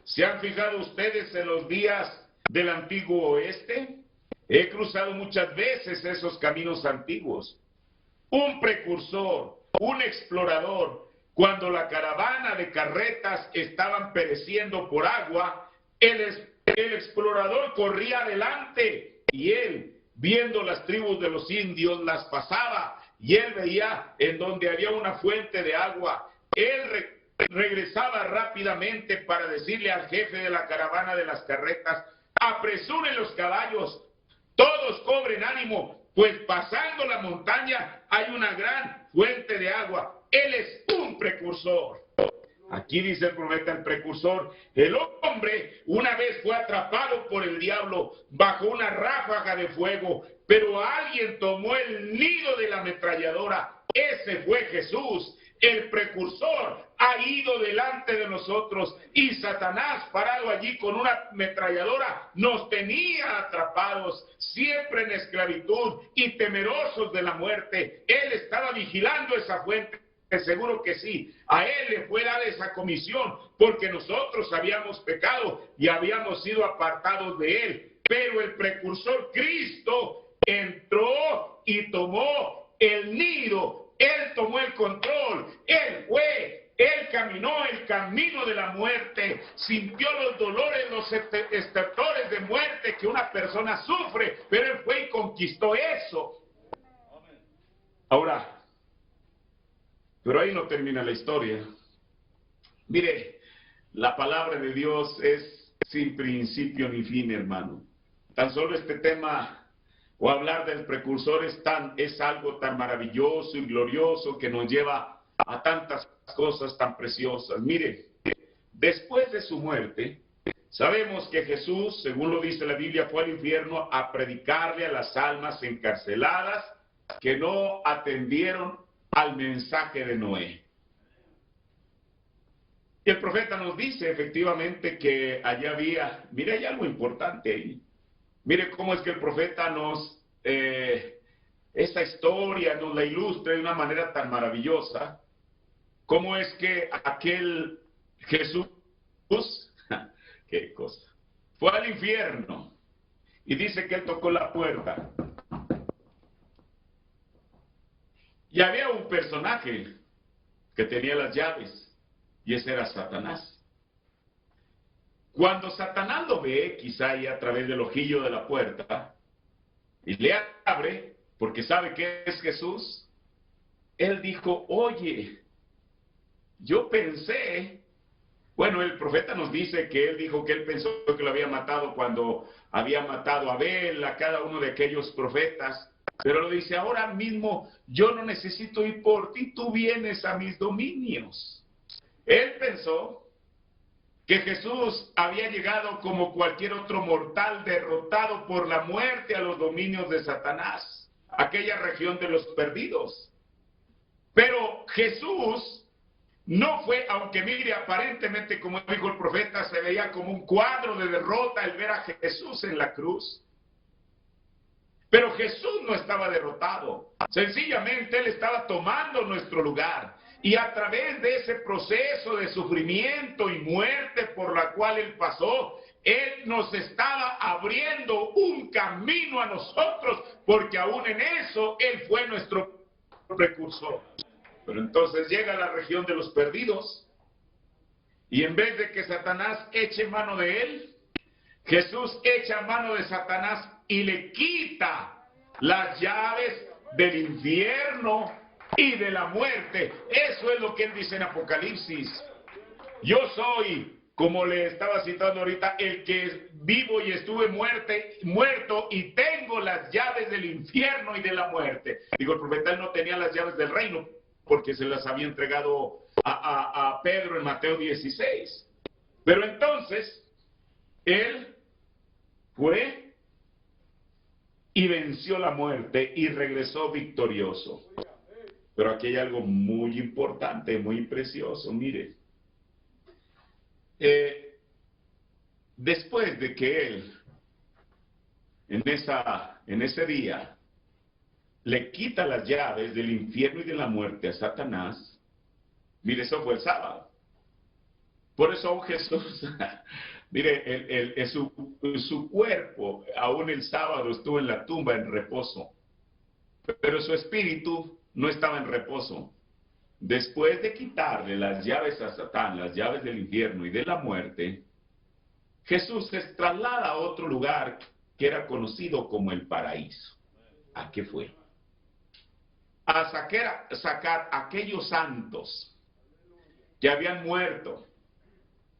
¿Se han fijado ustedes en los días del antiguo oeste? He cruzado muchas veces esos caminos antiguos. Un precursor, un explorador, cuando la caravana de carretas estaban pereciendo por agua, el explorador corría adelante y él, viendo las tribus de los indios, las pasaba y él veía en donde había una fuente de agua. Él regresaba rápidamente para decirle al jefe de la caravana de las carretas, apresuren los caballos, todos cobren ánimo, pues pasando la montaña hay una gran fuente de agua. Él es un precursor. Aquí dice el profeta, el precursor, el hombre una vez fue atrapado por el diablo bajo una ráfaga de fuego, pero alguien tomó el nido de la ametralladora. Ese fue Jesús. El precursor ha ido delante de nosotros y Satanás, parado allí con una ametralladora, nos tenía atrapados, siempre en esclavitud y temerosos de la muerte. Él estaba vigilando esa fuente, seguro que sí. A él le fue dada esa comisión porque nosotros habíamos pecado y habíamos sido apartados de él. Pero el precursor Cristo entró y tomó el nido. Él tomó el control, él fue, él caminó el camino de la muerte, sintió los dolores, los estertores de muerte que una persona sufre, pero él fue y conquistó eso. Ahora, pero ahí no termina la historia. Mire, la palabra de Dios es sin principio ni fin, hermano. Tan solo este tema o hablar del precursor es algo tan maravilloso y glorioso que nos lleva a tantas cosas tan preciosas. Mire, después de su muerte, sabemos que Jesús, según lo dice la Biblia, fue al infierno a predicarle a las almas encarceladas que no atendieron al mensaje de Noé. Y el profeta nos dice efectivamente que allá había, mire, hay algo importante ahí. Mire cómo es que el profeta esta historia nos la ilustra de una manera tan maravillosa. Cómo es que aquel Jesús, qué cosa, fue al infierno y dice que él tocó la puerta. Y había un personaje que tenía las llaves y ese era Satanás. Cuando Satanás lo ve, quizá ahí a través del ojillo de la puerta, y le abre, porque sabe que es Jesús, él dijo, oye, yo pensé, bueno, el profeta nos dice que él dijo que él pensó que lo había matado cuando había matado a Abel, a cada uno de aquellos profetas, pero lo dice, ahora mismo yo no necesito ir por ti, tú vienes a mis dominios. Él pensó que Jesús había llegado como cualquier otro mortal derrotado por la muerte a los dominios de Satanás, aquella región de los perdidos. Pero Jesús no fue, aunque mire, aparentemente, como dijo el profeta, se veía como un cuadro de derrota el ver a Jesús en la cruz. Pero Jesús no estaba derrotado. Sencillamente Él estaba tomando nuestro lugar. Y a través de ese proceso de sufrimiento y muerte por la cual Él pasó, Él nos estaba abriendo un camino a nosotros, porque aún en eso Él fue nuestro precursor. Pero entonces llega a la región de los perdidos, y en vez de que Satanás eche mano de Él, Jesús echa mano de Satanás y le quita las llaves del infierno y de la muerte. Eso es lo que Él dice en Apocalipsis. Yo soy, como le estaba citando ahorita, el que vivo y estuve muerto y tengo las llaves del infierno y de la muerte. Digo, el profeta él no tenía las llaves del reino porque se las había entregado a Pedro en Mateo 16. Pero entonces, Él fue y venció la muerte y regresó victorioso. Pero aquí hay algo muy importante, muy precioso. Mire, después de que Él, en ese día, le quita las llaves del infierno y de la muerte a Satanás, mire, eso fue el sábado. Por eso Jesús, mire, su cuerpo, aún el sábado, estuvo en la tumba en reposo, pero su espíritu no estaba en reposo. Después de quitarle las llaves a Satán, las llaves del infierno y de la muerte, Jesús se traslada a otro lugar que era conocido como el paraíso. ¿A qué fue? A sacar aquellos santos que habían muerto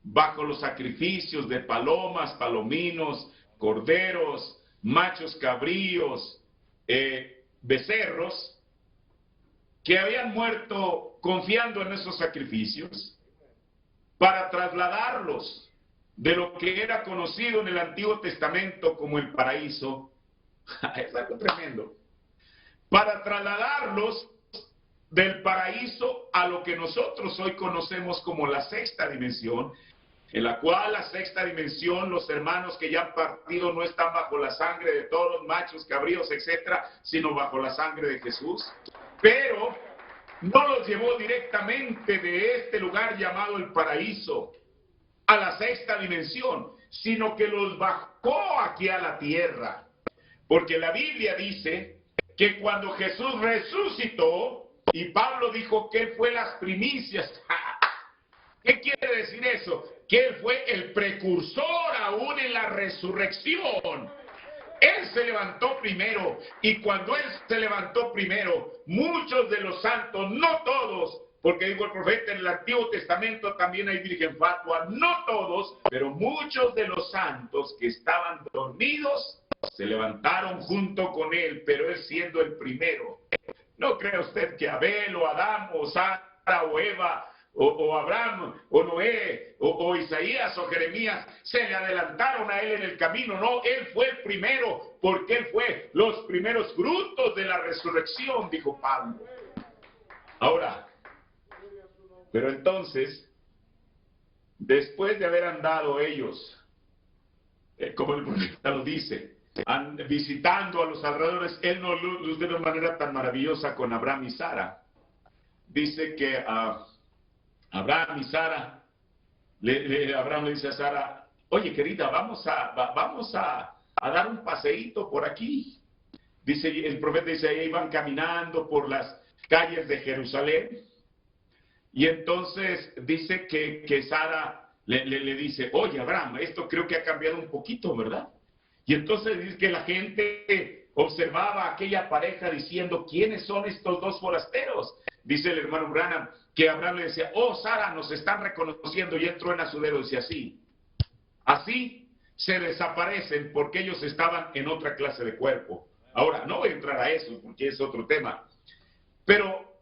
bajo los sacrificios de palomas, palominos, corderos, machos cabríos, becerros, que habían muerto confiando en esos sacrificios, para trasladarlos de lo que era conocido en el Antiguo Testamento como el paraíso. Es algo tremendo. Para trasladarlos del paraíso a lo que nosotros hoy conocemos como la sexta dimensión, en la cual la sexta dimensión, los hermanos que ya han partido no están bajo la sangre de todos los machos, cabríos, etcétera, sino bajo la sangre de Jesús. Pero no los llevó directamente de este lugar llamado el paraíso a la sexta dimensión, sino que los bajó aquí a la tierra. Porque la Biblia dice que cuando Jesús resucitó, y Pablo dijo que Él fue las primicias. ¿Qué quiere decir eso? Que Él fue el precursor aún en la resurrección. Él se levantó primero, y cuando Él se levantó primero, muchos de los santos, no todos, porque digo el profeta, en el Antiguo Testamento también hay virgen fatua, no todos, pero muchos de los santos que estaban dormidos, se levantaron junto con Él, pero Él siendo el primero. ¿No cree usted que Abel, o Adán, o Sara, o Eva, o Abraham, o Noé, o Isaías, o Jeremías, se le adelantaron a Él en el camino? No, Él fue el primero, porque Él fue los primeros frutos de la resurrección, dijo Pablo. Ahora, pero entonces, después de haber andado ellos, como el profeta lo dice, visitando a los alrededores, Él no los de una manera tan maravillosa con Abraham y Sara. Dice que Abraham y Sara, Abraham le dice a Sara, oye querida, vamos a dar un paseíto por aquí. Dice, el profeta dice, ahí iban caminando por las calles de Jerusalén, y entonces dice que Sara le dice, oye Abraham, esto creo que ha cambiado un poquito, ¿verdad? Y entonces dice que la gente observaba a aquella pareja diciendo, ¿quiénes son estos dos forasteros? Dice el hermano Branham que Abraham le decía, oh Sara, nos están reconociendo, y él truena su dedo y dice, así se desaparecen porque ellos estaban en otra clase de cuerpo. Ahora, no voy a entrar a eso porque es otro tema, pero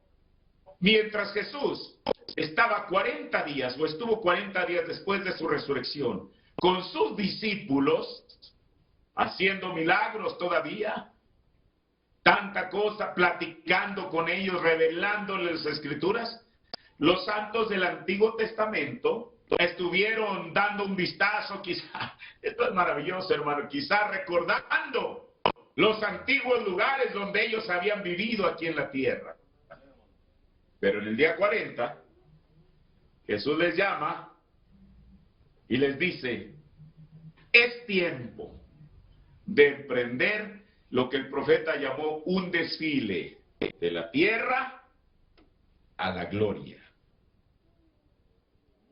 mientras Jesús estaba 40 días, o estuvo 40 días después de su resurrección, con sus discípulos, haciendo milagros todavía, tanta cosa, platicando con ellos, revelándoles las Escrituras. Los santos del Antiguo Testamento estuvieron dando un vistazo, quizá, esto es maravilloso, hermano, quizá recordando los antiguos lugares donde ellos habían vivido aquí en la tierra. Pero en el día 40, Jesús les llama y les dice, es tiempo de emprender lo que el profeta llamó un desfile de la tierra a la gloria.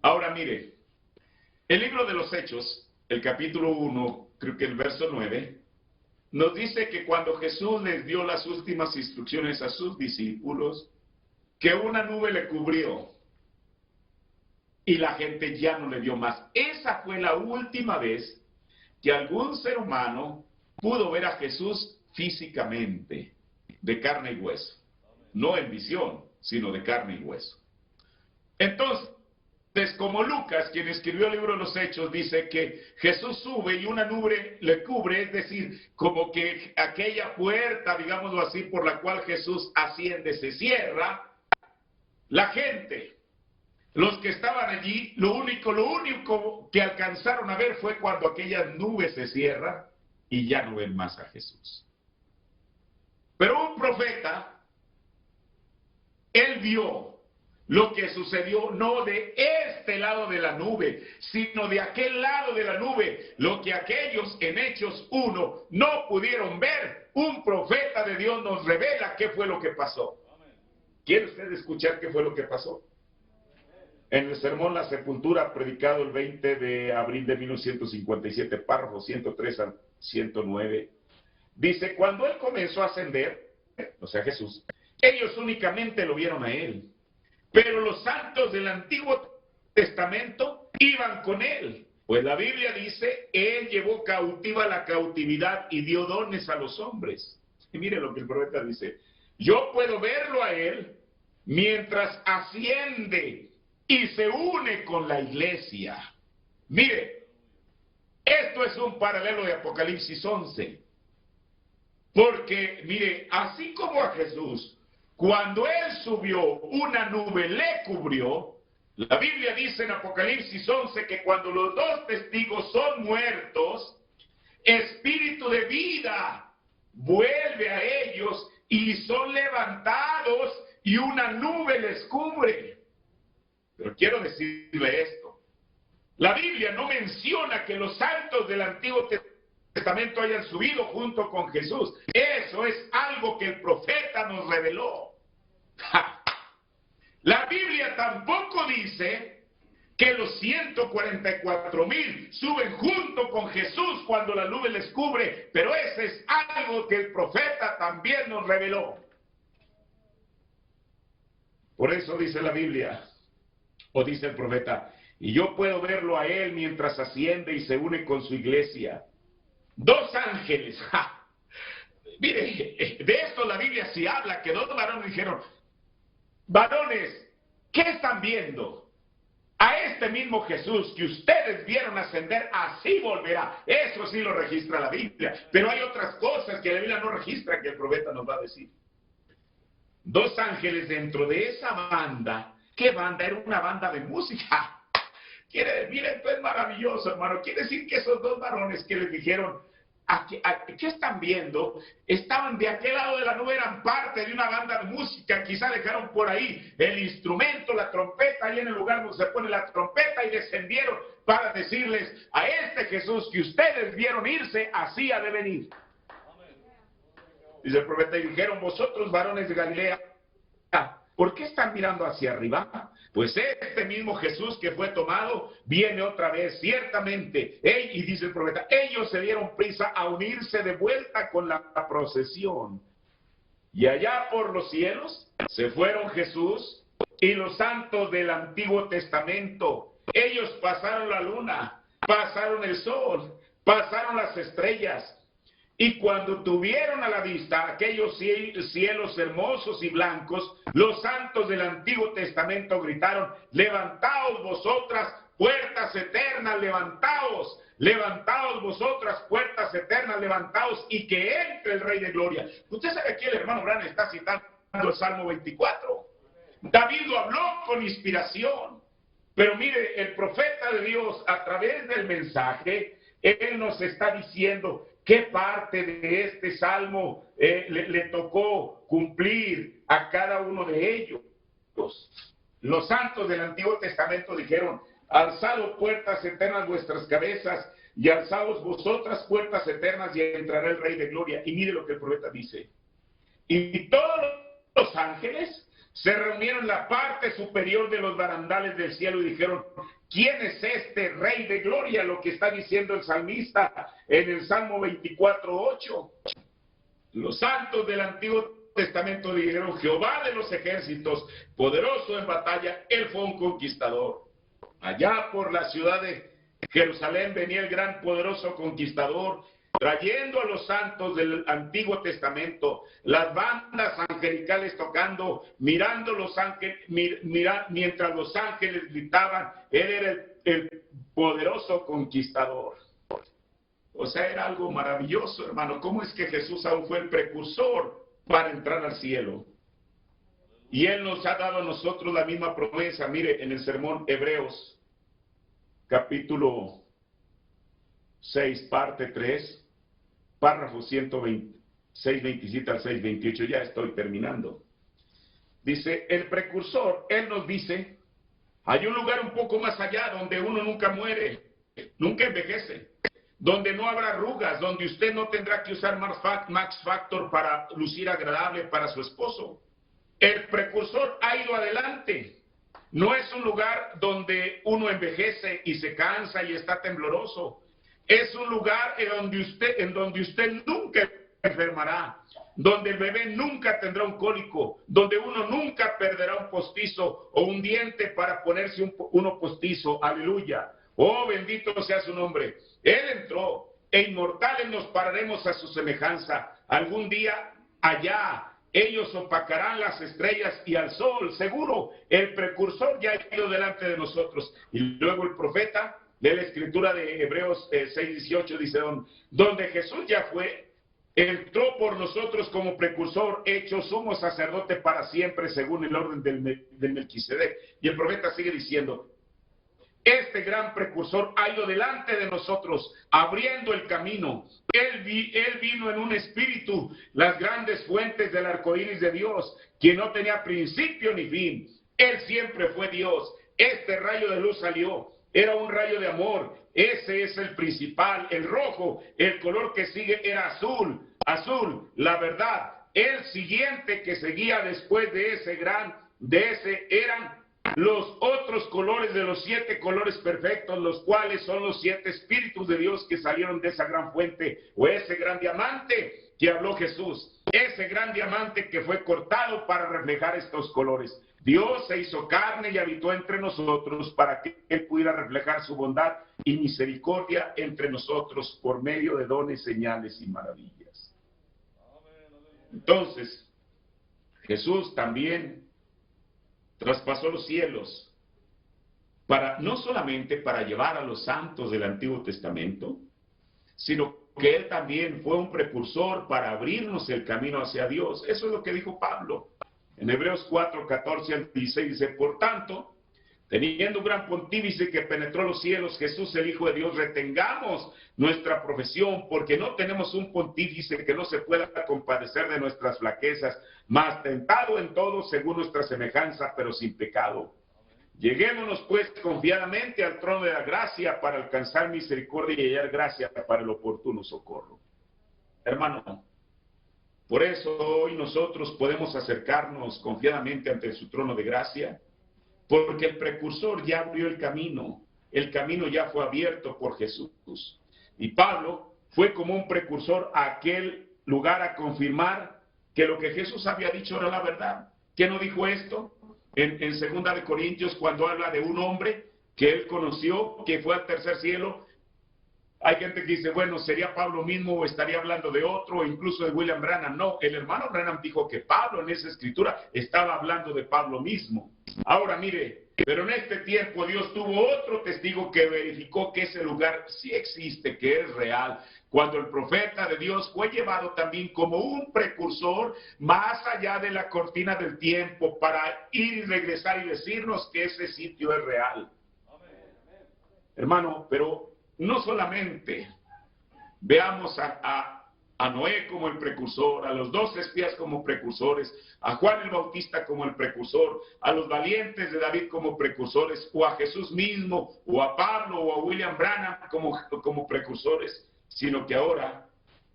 Ahora mire, el libro de los Hechos, el capítulo 1, creo que el verso 9, nos dice que cuando Jesús les dio las últimas instrucciones a sus discípulos, que una nube le cubrió y la gente ya no le vio más. Esa fue la última vez que algún ser humano pudo ver a Jesús físicamente, de carne y hueso. No en visión, sino de carne y hueso. Entonces, como Lucas, quien escribió el libro de los Hechos, dice que Jesús sube y una nube le cubre, es decir, como que aquella puerta, digámoslo así, por la cual Jesús asciende, se cierra. La gente, los que estaban allí, lo único que alcanzaron a ver fue cuando aquella nube se cierra y ya no ven más a Jesús. Pero un profeta, él vio lo que sucedió no de este lado de la nube, sino de aquel lado de la nube, lo que aquellos en Hechos 1 no pudieron ver. Un profeta de Dios nos revela qué fue lo que pasó. ¿Quiere usted escuchar qué fue lo que pasó? En el sermón La Sepultura, predicado el 20 de abril de 1957, párrafo 103 al 109, dice, cuando él comenzó a ascender, o sea Jesús, ellos únicamente lo vieron a él. Pero los santos del Antiguo Testamento iban con él. Pues la Biblia dice, él llevó cautiva la cautividad y dio dones a los hombres. Y mire lo que el profeta dice, yo puedo verlo a él mientras asciende y se une con la iglesia. Mire, esto es un paralelo de Apocalipsis 11. Porque, mire, así como a Jesús, cuando él subió, una nube le cubrió. La Biblia dice en Apocalipsis 11 que cuando los dos testigos son muertos, espíritu de vida vuelve a ellos y son levantados y una nube les cubre. Pero quiero decirle esto. La Biblia no menciona que los santos del Antiguo Testamento hayan subido junto con Jesús. Eso es algo que el profeta nos reveló. La Biblia tampoco dice que los 144,000 suben junto con Jesús cuando la nube les cubre, pero ese es algo que el profeta también nos reveló. Por eso dice la Biblia, o dice el profeta, y yo puedo verlo a él mientras asciende y se une con su iglesia. Dos ángeles, mire, de esto la Biblia sí habla, que dos varones dijeron, varones, ¿qué están viendo? A este mismo Jesús que ustedes vieron ascender, así volverá. Eso sí lo registra la Biblia. Pero hay otras cosas que la Biblia no registra que el profeta nos va a decir. Dos ángeles dentro de esa banda. ¿Qué banda? Era una banda de música. Mire, esto es maravilloso, hermano. Quiere decir que esos dos varones que les dijeron, ¿qué están viendo? Estaban de aquel lado de la nube, eran parte de una banda de música, quizá dejaron por ahí el instrumento, la trompeta, ahí en el lugar donde se pone la trompeta, y descendieron para decirles, a este Jesús que ustedes vieron irse, así ha de venir. Dice el profeta, y dijeron, vosotros varones de Galilea, ¿por qué están mirando hacia arriba? Pues este mismo Jesús que fue tomado viene otra vez, ciertamente. Y dice el profeta, ellos se dieron prisa a unirse de vuelta con la procesión. Y allá por los cielos se fueron Jesús y los santos del Antiguo Testamento. Ellos pasaron la luna, pasaron el sol, pasaron las estrellas. Y cuando tuvieron a la vista aquellos cielos hermosos y blancos, los santos del Antiguo Testamento gritaron, levantaos vosotras, puertas eternas, levantaos, levantaos vosotras puertas eternas, levantaos y que entre el Rey de Gloria. Usted sabe que el hermano Branham está citando el Salmo 24. David lo habló con inspiración, pero mire, el profeta de Dios a través del mensaje, él nos está diciendo qué parte de este salmo le tocó cumplir a cada uno de ellos. Los santos del Antiguo Testamento dijeron: alzados puertas eternas vuestras cabezas, y alzaos vosotras puertas eternas, y entrará el Rey de Gloria. Y mire lo que el profeta dice: y todos los ángeles se reunieron en la parte superior de los barandales del cielo y dijeron: ¿quién es este Rey de Gloria? Lo que está diciendo el salmista en el Salmo 24:8. Los santos del Antiguo Testamento dijeron: Jehová de los ejércitos, poderoso en batalla, él fue un conquistador. Allá por la ciudad de Jerusalén venía el gran poderoso conquistador, trayendo a los santos del Antiguo Testamento, las bandas angelicales tocando, mirando los ángeles, mientras los ángeles gritaban. Él era el poderoso conquistador. O sea, era algo maravilloso, hermano. ¿Cómo es que Jesús aún fue el precursor para entrar al cielo? Y Él nos ha dado a nosotros la misma promesa. Mire, en el sermón Hebreos, capítulo 6, parte 3, párrafo 627 al 628, ya estoy terminando. Dice, el precursor, Él nos dice, hay un lugar un poco más allá donde uno nunca muere, nunca envejece, donde no habrá arrugas, donde usted no tendrá que usar Max Factor para lucir agradable para su esposo. El precursor ha ido adelante. No es un lugar donde uno envejece y se cansa y está tembloroso. Es un lugar en donde usted nunca enfermará, donde el bebé nunca tendrá un cólico, donde uno nunca perderá un postizo o un diente para ponerse uno postizo. Aleluya. Oh, bendito sea su nombre. Él entró, e inmortales nos pararemos a su semejanza. Algún día allá ellos opacarán las estrellas y al sol. Seguro, el precursor ya ha ido delante de nosotros. Y luego el profeta de la escritura de Hebreos 6:18 dice, donde Jesús ya fue, entró por nosotros como precursor, hecho sumo sacerdote para siempre, según el orden del Melquisedec. Y el profeta sigue diciendo, este gran precursor ha ido delante de nosotros, abriendo el camino. Él vino en un espíritu, las grandes fuentes del arco iris de Dios, quien no tenía principio ni fin. Él siempre fue Dios. Este rayo de luz salió, era un rayo de amor. Ese es el principal, el rojo. El color que sigue era azul, la verdad. El siguiente que seguía después de ese eran los otros colores de los 7 colores perfectos, los cuales son los 7 espíritus de Dios que salieron de esa gran fuente, o ese gran diamante que habló Jesús, ese gran diamante que fue cortado para reflejar estos colores. Dios se hizo carne y habitó entre nosotros para que Él pudiera reflejar su bondad y misericordia entre nosotros por medio de dones, señales y maravillas. Entonces, Jesús también traspasó los cielos, no solamente para llevar a los santos del Antiguo Testamento, sino que Él también fue un precursor para abrirnos el camino hacia Dios. Eso es lo que dijo Pablo. En Hebreos 4, 14 al 16 dice, por tanto, teniendo un gran pontífice que penetró los cielos, Jesús el Hijo de Dios, retengamos nuestra profesión, porque no tenemos un pontífice que no se pueda compadecer de nuestras flaquezas, mas tentado en todo según nuestra semejanza, pero sin pecado. Lleguémonos pues confiadamente al trono de la gracia para alcanzar misericordia y hallar gracia para el oportuno socorro. Hermano, por eso hoy nosotros podemos acercarnos confiadamente ante su trono de gracia, porque el precursor ya abrió el camino ya fue abierto por Jesús. Y Pablo fue como un precursor a aquel lugar a confirmar que lo que Jesús había dicho era la verdad. ¿Quién no dijo esto? En 2 de Corintios, cuando habla de un hombre que él conoció, que fue al tercer cielo, Hay gente que dice, bueno, ¿sería Pablo mismo o estaría hablando de otro, o incluso de William Branham? No, el hermano Branham dijo que Pablo en esa escritura estaba hablando de Pablo mismo. Ahora mire, pero en este tiempo Dios tuvo otro testigo que verificó que ese lugar sí existe, que es real. Cuando el profeta de Dios fue llevado también como un precursor más allá de la cortina del tiempo para ir y regresar y decirnos que ese sitio es real. Hermano, pero no solamente veamos a Noé como el precursor, a los 12 espías como precursores, a Juan el Bautista como el precursor, a los valientes de David como precursores, o a Jesús mismo, o a Pablo, o a William Branham como precursores, sino que ahora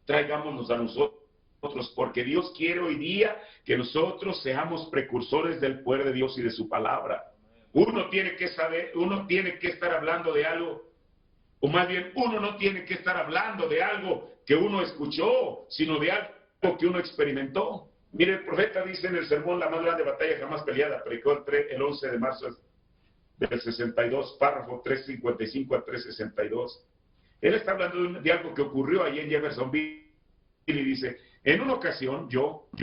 traigámonos a nosotros, porque Dios quiere hoy día que nosotros seamos precursores del poder de Dios y de su palabra. Uno tiene que saber, uno tiene que estar hablando de algo, o más bien uno no tiene que estar hablando de algo que uno escuchó, sino de algo que uno experimentó. Mire, el profeta dice en el sermón La más grande batalla jamás peleada, predicó el 11 de marzo del 62, párrafo 355 a 362. Él está hablando de algo que ocurrió allí en Jeffersonville y dice, en una ocasión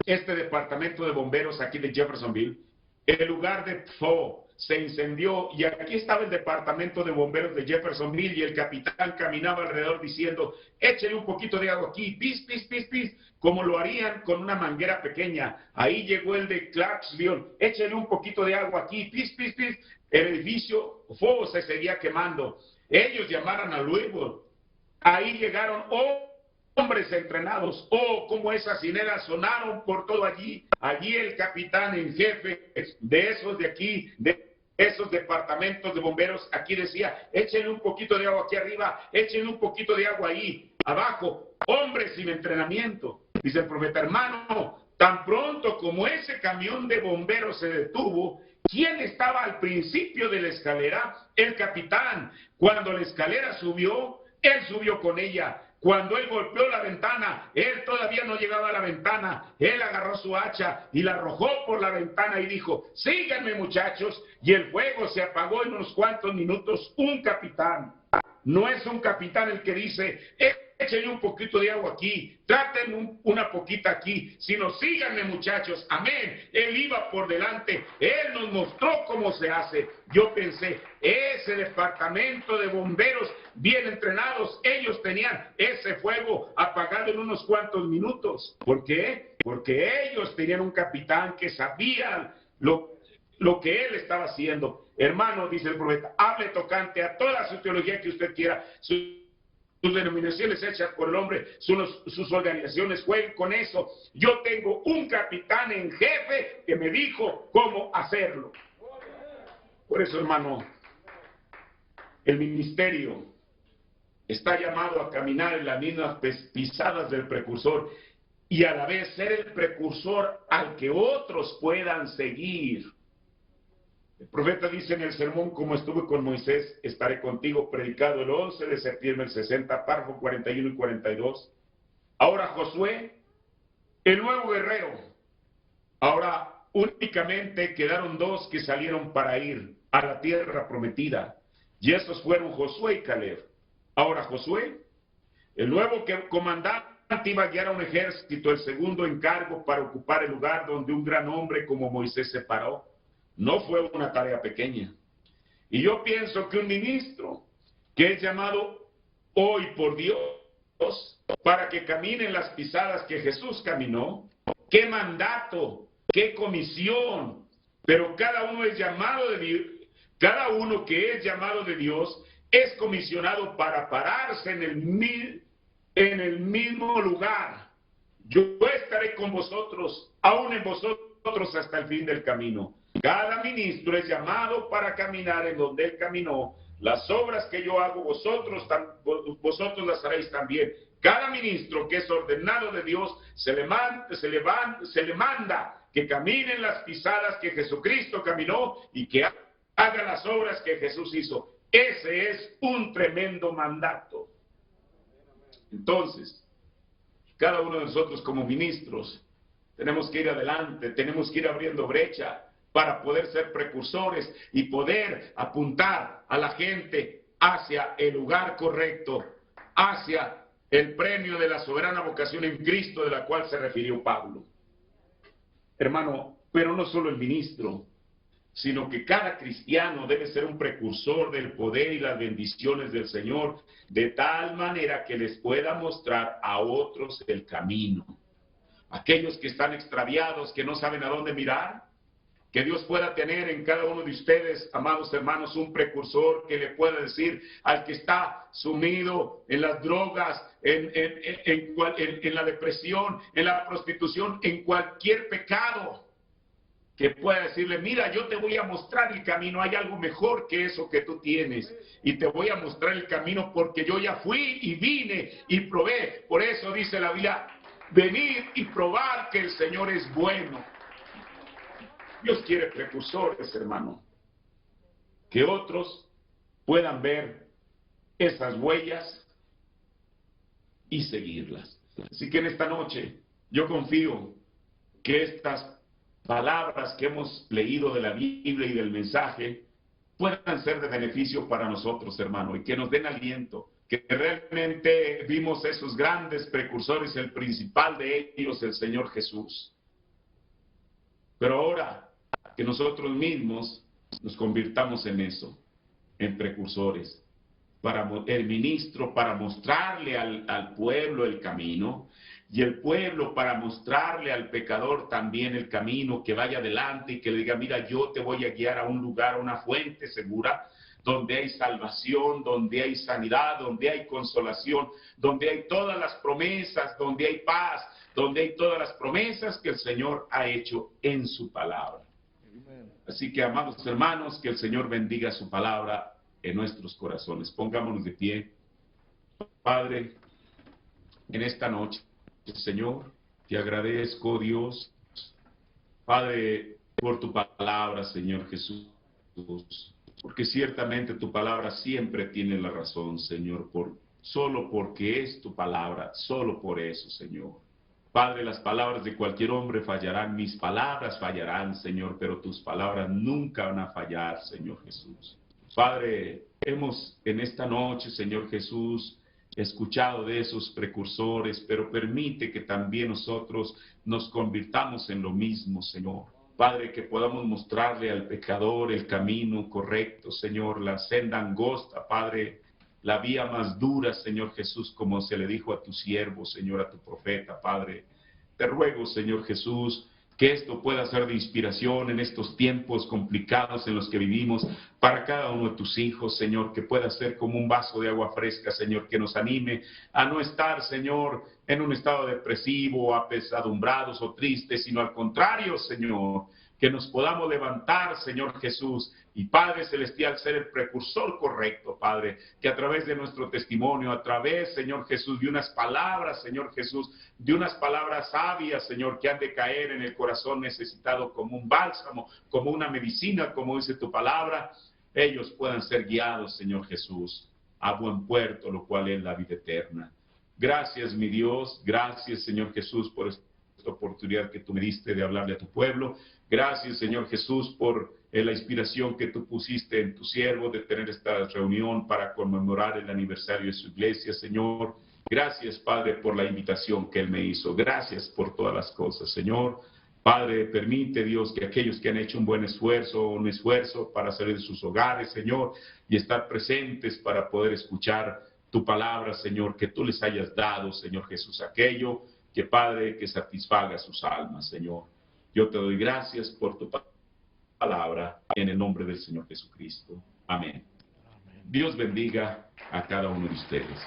este departamento de bomberos aquí de Jeffersonville, el lugar de Pho se incendió y aquí estaba el departamento de bomberos de Jeffersonville y el capitán caminaba alrededor diciendo, échale un poquito de agua aquí, pis, pis, pis, pis, como lo harían con una manguera pequeña. Ahí llegó el de Clarksville, échale un poquito de agua aquí, pis, pis, pis. El edificio Pho se seguía quemando. Ellos llamaron a Louisville. Ahí llegaron hombres entrenados. Oh, cómo esas hileras sonaron por todo allí. Allí el capitán en jefe de esos de aquí, de esos departamentos de bomberos, aquí decía, échenle un poquito de agua aquí arriba, échenle un poquito de agua ahí abajo. Hombres sin entrenamiento. Dice el profeta, hermano, tan pronto como ese camión de bomberos se detuvo, ¿quién estaba al principio de la escalera? El capitán. Cuando la escalera subió, él subió con ella. Cuando él golpeó la ventana, él todavía no llegaba a la ventana. Él agarró su hacha y la arrojó por la ventana y dijo, síganme muchachos. Y el fuego se apagó en unos cuantos minutos. Un capitán. No es un capitán el que dice, échenle un poquito de agua aquí, traten una poquita aquí, sino síganme muchachos, amén. Él iba por delante, él nos mostró cómo se hace. Yo pensé, ese departamento de bomberos bien entrenados, ellos tenían ese fuego apagado en unos cuantos minutos. ¿Por qué? Porque ellos tenían un capitán que sabía lo que él estaba haciendo. Hermano, dice el profeta, hable tocante a toda su teología que usted quiera, sus denominaciones hechas por el hombre, sus organizaciones, jueguen con eso. Yo tengo un capitán en jefe que me dijo cómo hacerlo. Por eso, hermano, el ministerio está llamado a caminar en las mismas pisadas del precursor y a la vez ser el precursor al que otros puedan seguir. El profeta dice en el sermón, como estuve con Moisés, estaré contigo, predicado el 11 de septiembre del 60, párrafo 41 y 42. Ahora Josué, el nuevo guerrero. Ahora únicamente quedaron dos que salieron para ir a la tierra prometida. Y esos fueron Josué y Caleb. Ahora Josué, el nuevo comandante, iba a guiar a un ejército, el segundo en cargo para ocupar el lugar donde un gran hombre como Moisés se paró. No fue una tarea pequeña. Y yo pienso que un ministro que es llamado hoy por Dios para que camine en las pisadas que Jesús caminó, qué mandato, qué comisión, pero cada uno es llamado de Dios, cada uno que es llamado de Dios es comisionado para pararse en el mismo lugar. Yo estaré con vosotros, aún en vosotros hasta el fin del camino. Cada ministro es llamado para caminar en donde él caminó. Las obras que yo hago, vosotros las haréis también. Cada ministro que es ordenado de Dios, se le manda que camine en las pisadas que Jesucristo caminó y que haga las obras que Jesús hizo. Ese es un tremendo mandato. Entonces, cada uno de nosotros como ministros tenemos que ir adelante, tenemos que ir abriendo brecha para poder ser precursores y poder apuntar a la gente hacia el lugar correcto. hacia el premio de la soberana vocación en Cristo de la cual se refirió Pablo. Hermano, pero no solo el ministro, sino que cada cristiano debe ser un precursor del poder y las bendiciones del Señor, de tal manera que les pueda mostrar a otros el camino. Aquellos que están extraviados, que no saben a dónde mirar, que Dios pueda tener en cada uno de ustedes, amados hermanos, un precursor que le pueda decir al que está sumido en las drogas, en la depresión, en la prostitución, en cualquier pecado, que pueda decirle, mira, yo te voy a mostrar el camino, hay algo mejor que eso que tú tienes, y te voy a mostrar el camino porque yo ya fui y vine y probé. Por eso dice la Biblia, venid y probad que el Señor es bueno. Dios quiere precursores, hermano, que otros puedan ver esas huellas y seguirlas. Así que en esta noche yo confío que estas palabras que hemos leído de la Biblia y del mensaje puedan ser de beneficio para nosotros, hermano, y que nos den aliento, que realmente vimos esos grandes precursores, el principal de ellos, el Señor Jesús. Pero ahora que nosotros mismos nos convirtamos en eso, en precursores, para el ministro para mostrarle al pueblo el camino, y el pueblo para mostrarle al pecador también el camino, que vaya adelante y que le diga, mira, yo te voy a guiar a un lugar, a una fuente segura, donde hay salvación, donde hay sanidad, donde hay consolación, donde hay todas las promesas, donde hay paz, donde hay todas las promesas que el Señor ha hecho en su palabra. Así que, amados hermanos, que el Señor bendiga su palabra en nuestros corazones. Pongámonos de pie. Padre, en esta noche, Señor, te agradezco, Dios, Padre, por tu palabra, Señor Jesús, porque ciertamente tu palabra siempre tiene la razón, Señor, solo porque es tu palabra, solo por eso, Señor. Padre, las palabras de cualquier hombre fallarán, mis palabras fallarán, Señor, pero tus palabras nunca van a fallar, Señor Jesús. Padre, hemos en esta noche, Señor Jesús, escuchado de esos precursores, pero permite que también nosotros nos convirtamos en lo mismo, Señor. Padre, que podamos mostrarle al pecador el camino correcto, Señor, la senda angosta, Padre, la vía más dura, Señor Jesús, como se le dijo a tu siervo, Señor, a tu profeta, Padre. Te ruego, Señor Jesús, que esto pueda ser de inspiración en estos tiempos complicados en los que vivimos para cada uno de tus hijos, Señor, que pueda ser como un vaso de agua fresca, Señor, que nos anime a no estar, Señor, en un estado depresivo, apesadumbrados o tristes, sino al contrario, Señor, que nos podamos levantar, Señor Jesús, y Padre Celestial, ser el precursor correcto, Padre, que a través de nuestro testimonio, a través, Señor Jesús, de unas palabras, Señor Jesús, de unas palabras sabias, Señor, que han de caer en el corazón necesitado como un bálsamo, como una medicina, como dice tu palabra, ellos puedan ser guiados, Señor Jesús, a buen puerto, lo cual es la vida eterna. Gracias, mi Dios, gracias, Señor Jesús, por esta oportunidad que tú me diste de hablarle a tu pueblo. Gracias, Señor Jesús, por la inspiración que tú pusiste en tu siervo de tener esta reunión para conmemorar el aniversario de su iglesia, Señor. Gracias, Padre, por la invitación que Él me hizo. Gracias por todas las cosas, Señor. Padre, permite, Dios, que aquellos que han hecho un esfuerzo para salir de sus hogares, Señor, y estar presentes para poder escuchar tu palabra, Señor, que tú les hayas dado, Señor Jesús, aquello que, Padre, que satisfaga sus almas, Señor. Yo te doy gracias por tu palabra en el nombre del Señor Jesucristo. Amén. Dios bendiga a cada uno de ustedes.